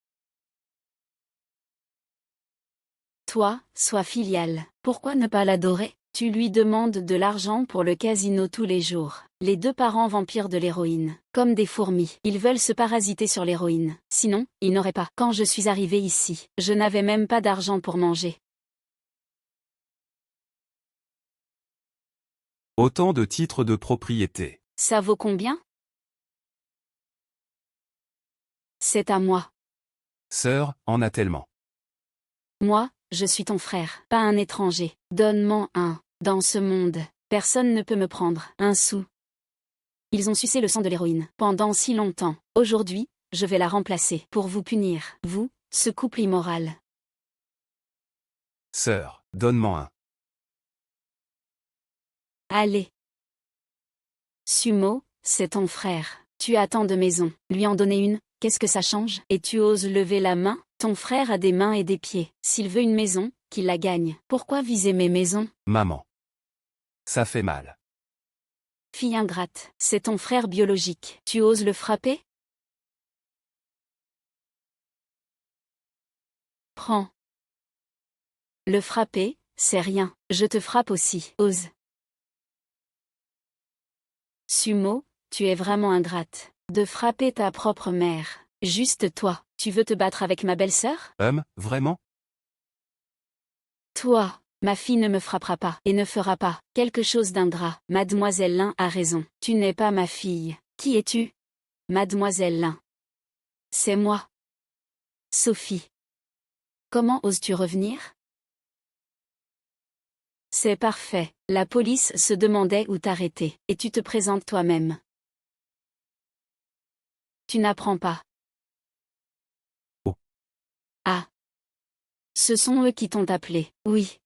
Toi, sois filial. Pourquoi ne pas l'adorer? Tu lui demandes de l'argent pour le casino tous les jours. Les deux parents vampires de l'héroïne. Comme des fourmis. Ils veulent se parasiter sur l'héroïne. Sinon, ils n'auraient pas. Quand je suis arrivée ici, je n'avais même pas d'argent pour manger. Autant de titres de propriété. Ça vaut combien? C'est à moi. Sœur, en a tellement. Moi, je suis ton frère, pas un étranger. Donne-moi un. Dans ce monde, personne ne peut me prendre un sou. Ils ont sucé le sang de l'héroïne pendant si longtemps. Aujourd'hui, je vais la remplacer pour vous punir, vous, ce couple immoral. Sœur, donne-moi un. Allez. Sumo, c'est ton frère. Tu as tant de maisons. Lui en donner une, qu'est-ce que ça change? Et tu oses lever la main? Ton frère a des mains et des pieds. S'il veut une maison, qu'il la gagne. Pourquoi viser mes maisons? Maman. Ça fait mal. Fille ingrate, c'est ton frère biologique. Tu oses le frapper? Prends. Le frapper, c'est rien. Je te frappe aussi. Ose. Sumo, tu es vraiment ingrate. De frapper ta propre mère. Juste toi. Tu veux te battre avec ma belle-sœur? Vraiment? Toi, ma fille ne me frappera pas et ne fera pas quelque chose d'ingrat. Mademoiselle Lin a raison. Tu n'es pas ma fille. Qui es-tu? Mademoiselle Lin. C'est moi. Sophie. Comment oses-tu revenir? C'est parfait. La police se demandait où t'arrêter. Et tu te présentes toi-même. Tu n'apprends pas. Oh. Ah. Ce sont eux qui t'ont appelé. Oui.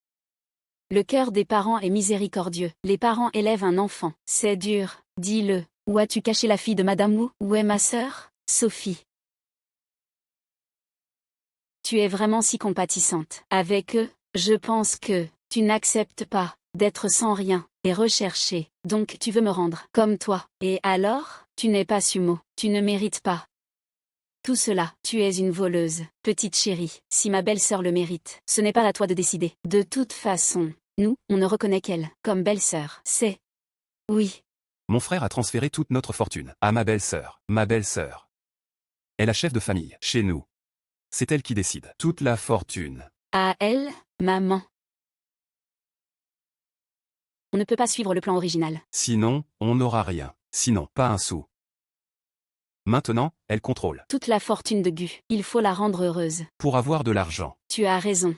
Le cœur des parents est miséricordieux. Les parents élèvent un enfant. C'est dur. Dis-le. Où as-tu caché la fille de Madame Wu? Où est ma sœur? Sophie. Tu es vraiment si compatissante. Avec eux, je pense que tu n'acceptes pas d'être sans rien et recherché. Donc tu veux me rendre comme toi. Et alors, tu n'es pas Sumo. Tu ne mérites pas tout cela. Tu es une voleuse, petite chérie. Si ma belle-sœur le mérite, ce n'est pas à toi de décider. De toute façon, nous, on ne reconnaît qu'elle comme belle-sœur. C'est... Oui. Mon frère a transféré toute notre fortune à ma belle-sœur. Ma belle-sœur est la chef de famille chez nous. C'est elle qui décide. Toute la fortune. À elle, maman. On ne peut pas suivre le plan original. Sinon, on n'aura rien. Sinon, pas un sou. Maintenant, elle contrôle. Toute la fortune de Gu. Il faut la rendre heureuse. Pour avoir de l'argent. Tu as raison.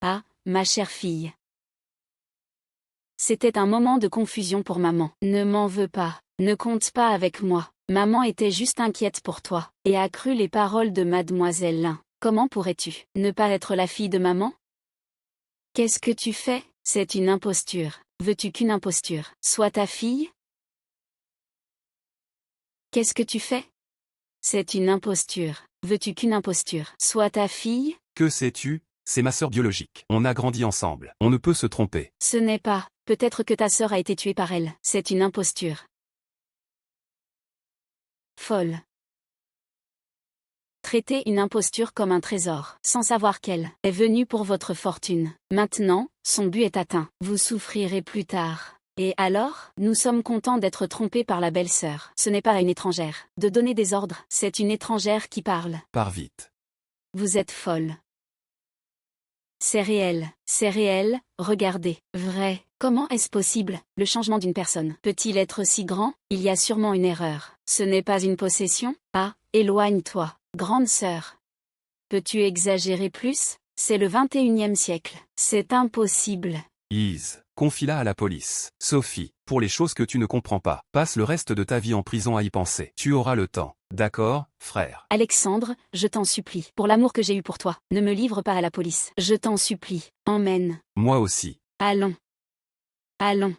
Ah, ma chère fille. C'était un moment de confusion pour maman. Ne m'en veux pas. Ne compte pas avec moi. Maman était juste inquiète pour toi, et a cru les paroles de Mademoiselle Lin. Comment pourrais-tu ne pas être la fille de maman? Qu'est-ce que tu fais? C'est une imposture. Veux-tu qu'une imposture soit ta fille? Qu'est-ce que tu fais? C'est une imposture. Veux-tu qu'une imposture soit ta fille? Que sais-tu? C'est ma sœur biologique. On a grandi ensemble. On ne peut se tromper. Ce n'est pas. Peut-être que ta sœur a été tuée par elle. C'est une imposture. Folle. Traitez une imposture comme un trésor, sans savoir qu'elle est venue pour votre fortune. Maintenant, son but est atteint. Vous souffrirez plus tard. Et alors, nous sommes contents d'être trompés par la belle-sœur. Ce n'est pas une étrangère. De donner des ordres, c'est une étrangère qui parle. Pars vite. Vous êtes folle. C'est réel, regardez. Vrai. Comment est-ce possible? Le changement d'une personne peut-il être si grand? Il y a sûrement une erreur. Ce n'est pas une possession? Ah, éloigne-toi, grande sœur. Peux-tu exagérer plus? C'est le 21e siècle. C'est impossible. Lise, confie-la à la police. Sophie, pour les choses que tu ne comprends pas, passe le reste de ta vie en prison à y penser. Tu auras le temps. D'accord, frère? Alexandre, je t'en supplie, pour l'amour que j'ai eu pour toi, ne me livre pas à la police. Je t'en supplie. Emmène. Moi aussi. Allons. Allons.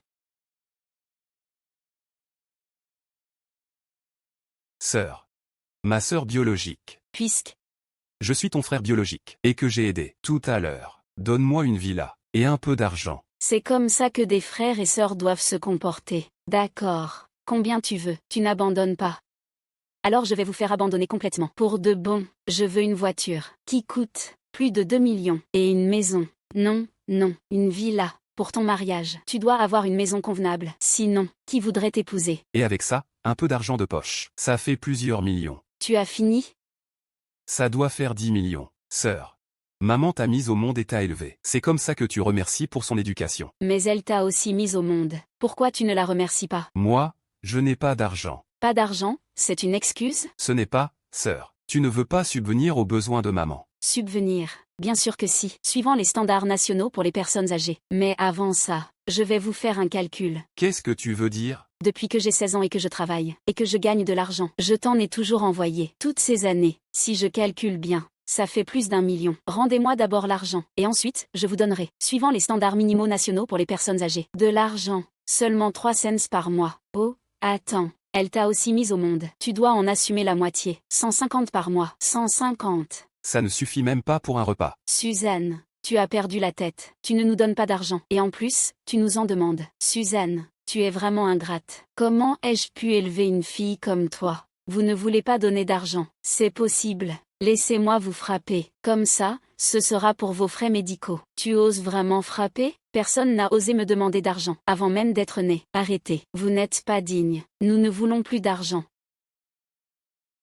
Sœur. Ma sœur biologique. Puisque. Je suis ton frère biologique, et que j'ai aidé, tout à l'heure. Donne-moi une villa, et un peu d'argent. C'est comme ça que des frères et sœurs doivent se comporter. D'accord. Combien tu veux? Tu n'abandonnes pas. Alors je vais vous faire abandonner complètement. Pour de bon, je veux une voiture, qui coûte plus de 2 millions, et une maison. Non, une villa. Pour ton mariage, tu dois avoir une maison convenable. Sinon, qui voudrait t'épouser? Et avec ça, un peu d'argent de poche. Ça fait plusieurs millions. Tu as fini? Ça doit faire 10 millions. Sœur. Maman t'a mise au monde et t'a élevé. C'est comme ça que tu remercies pour son éducation. Mais elle t'a aussi mise au monde. Pourquoi tu ne la remercies pas? Moi, je n'ai pas d'argent. Pas d'argent, c'est une excuse? Ce n'est pas, sœur. Tu ne veux pas subvenir aux besoins de maman. Subvenir. Bien sûr que si, suivant les standards nationaux pour les personnes âgées. Mais avant ça, je vais vous faire un calcul. Qu'est-ce que tu veux dire? Depuis que j'ai 16 ans et que je travaille, et que je gagne de l'argent, je t'en ai toujours envoyé. Toutes ces années, si je calcule bien, ça fait plus d'1 million. Rendez-moi d'abord l'argent, et ensuite, je vous donnerai, suivant les standards minimaux nationaux pour les personnes âgées, de l'argent. Seulement 3 cents par mois. Oh, attends. Elle t'a aussi mise au monde. Tu dois en assumer la moitié. 150 par mois. 150. Ça ne suffit même pas pour un repas. Suzanne, tu as perdu la tête. Tu ne nous donnes pas d'argent. Et en plus, tu nous en demandes. Suzanne, tu es vraiment ingrate. Comment ai-je pu élever une fille comme toi? Vous ne voulez pas donner d'argent. C'est possible. Laissez-moi vous frapper. Comme ça, ce sera pour vos frais médicaux. Tu oses vraiment frapper? Personne n'a osé me demander d'argent, avant même d'être né. Arrêtez. Vous n'êtes pas digne. Nous ne voulons plus d'argent.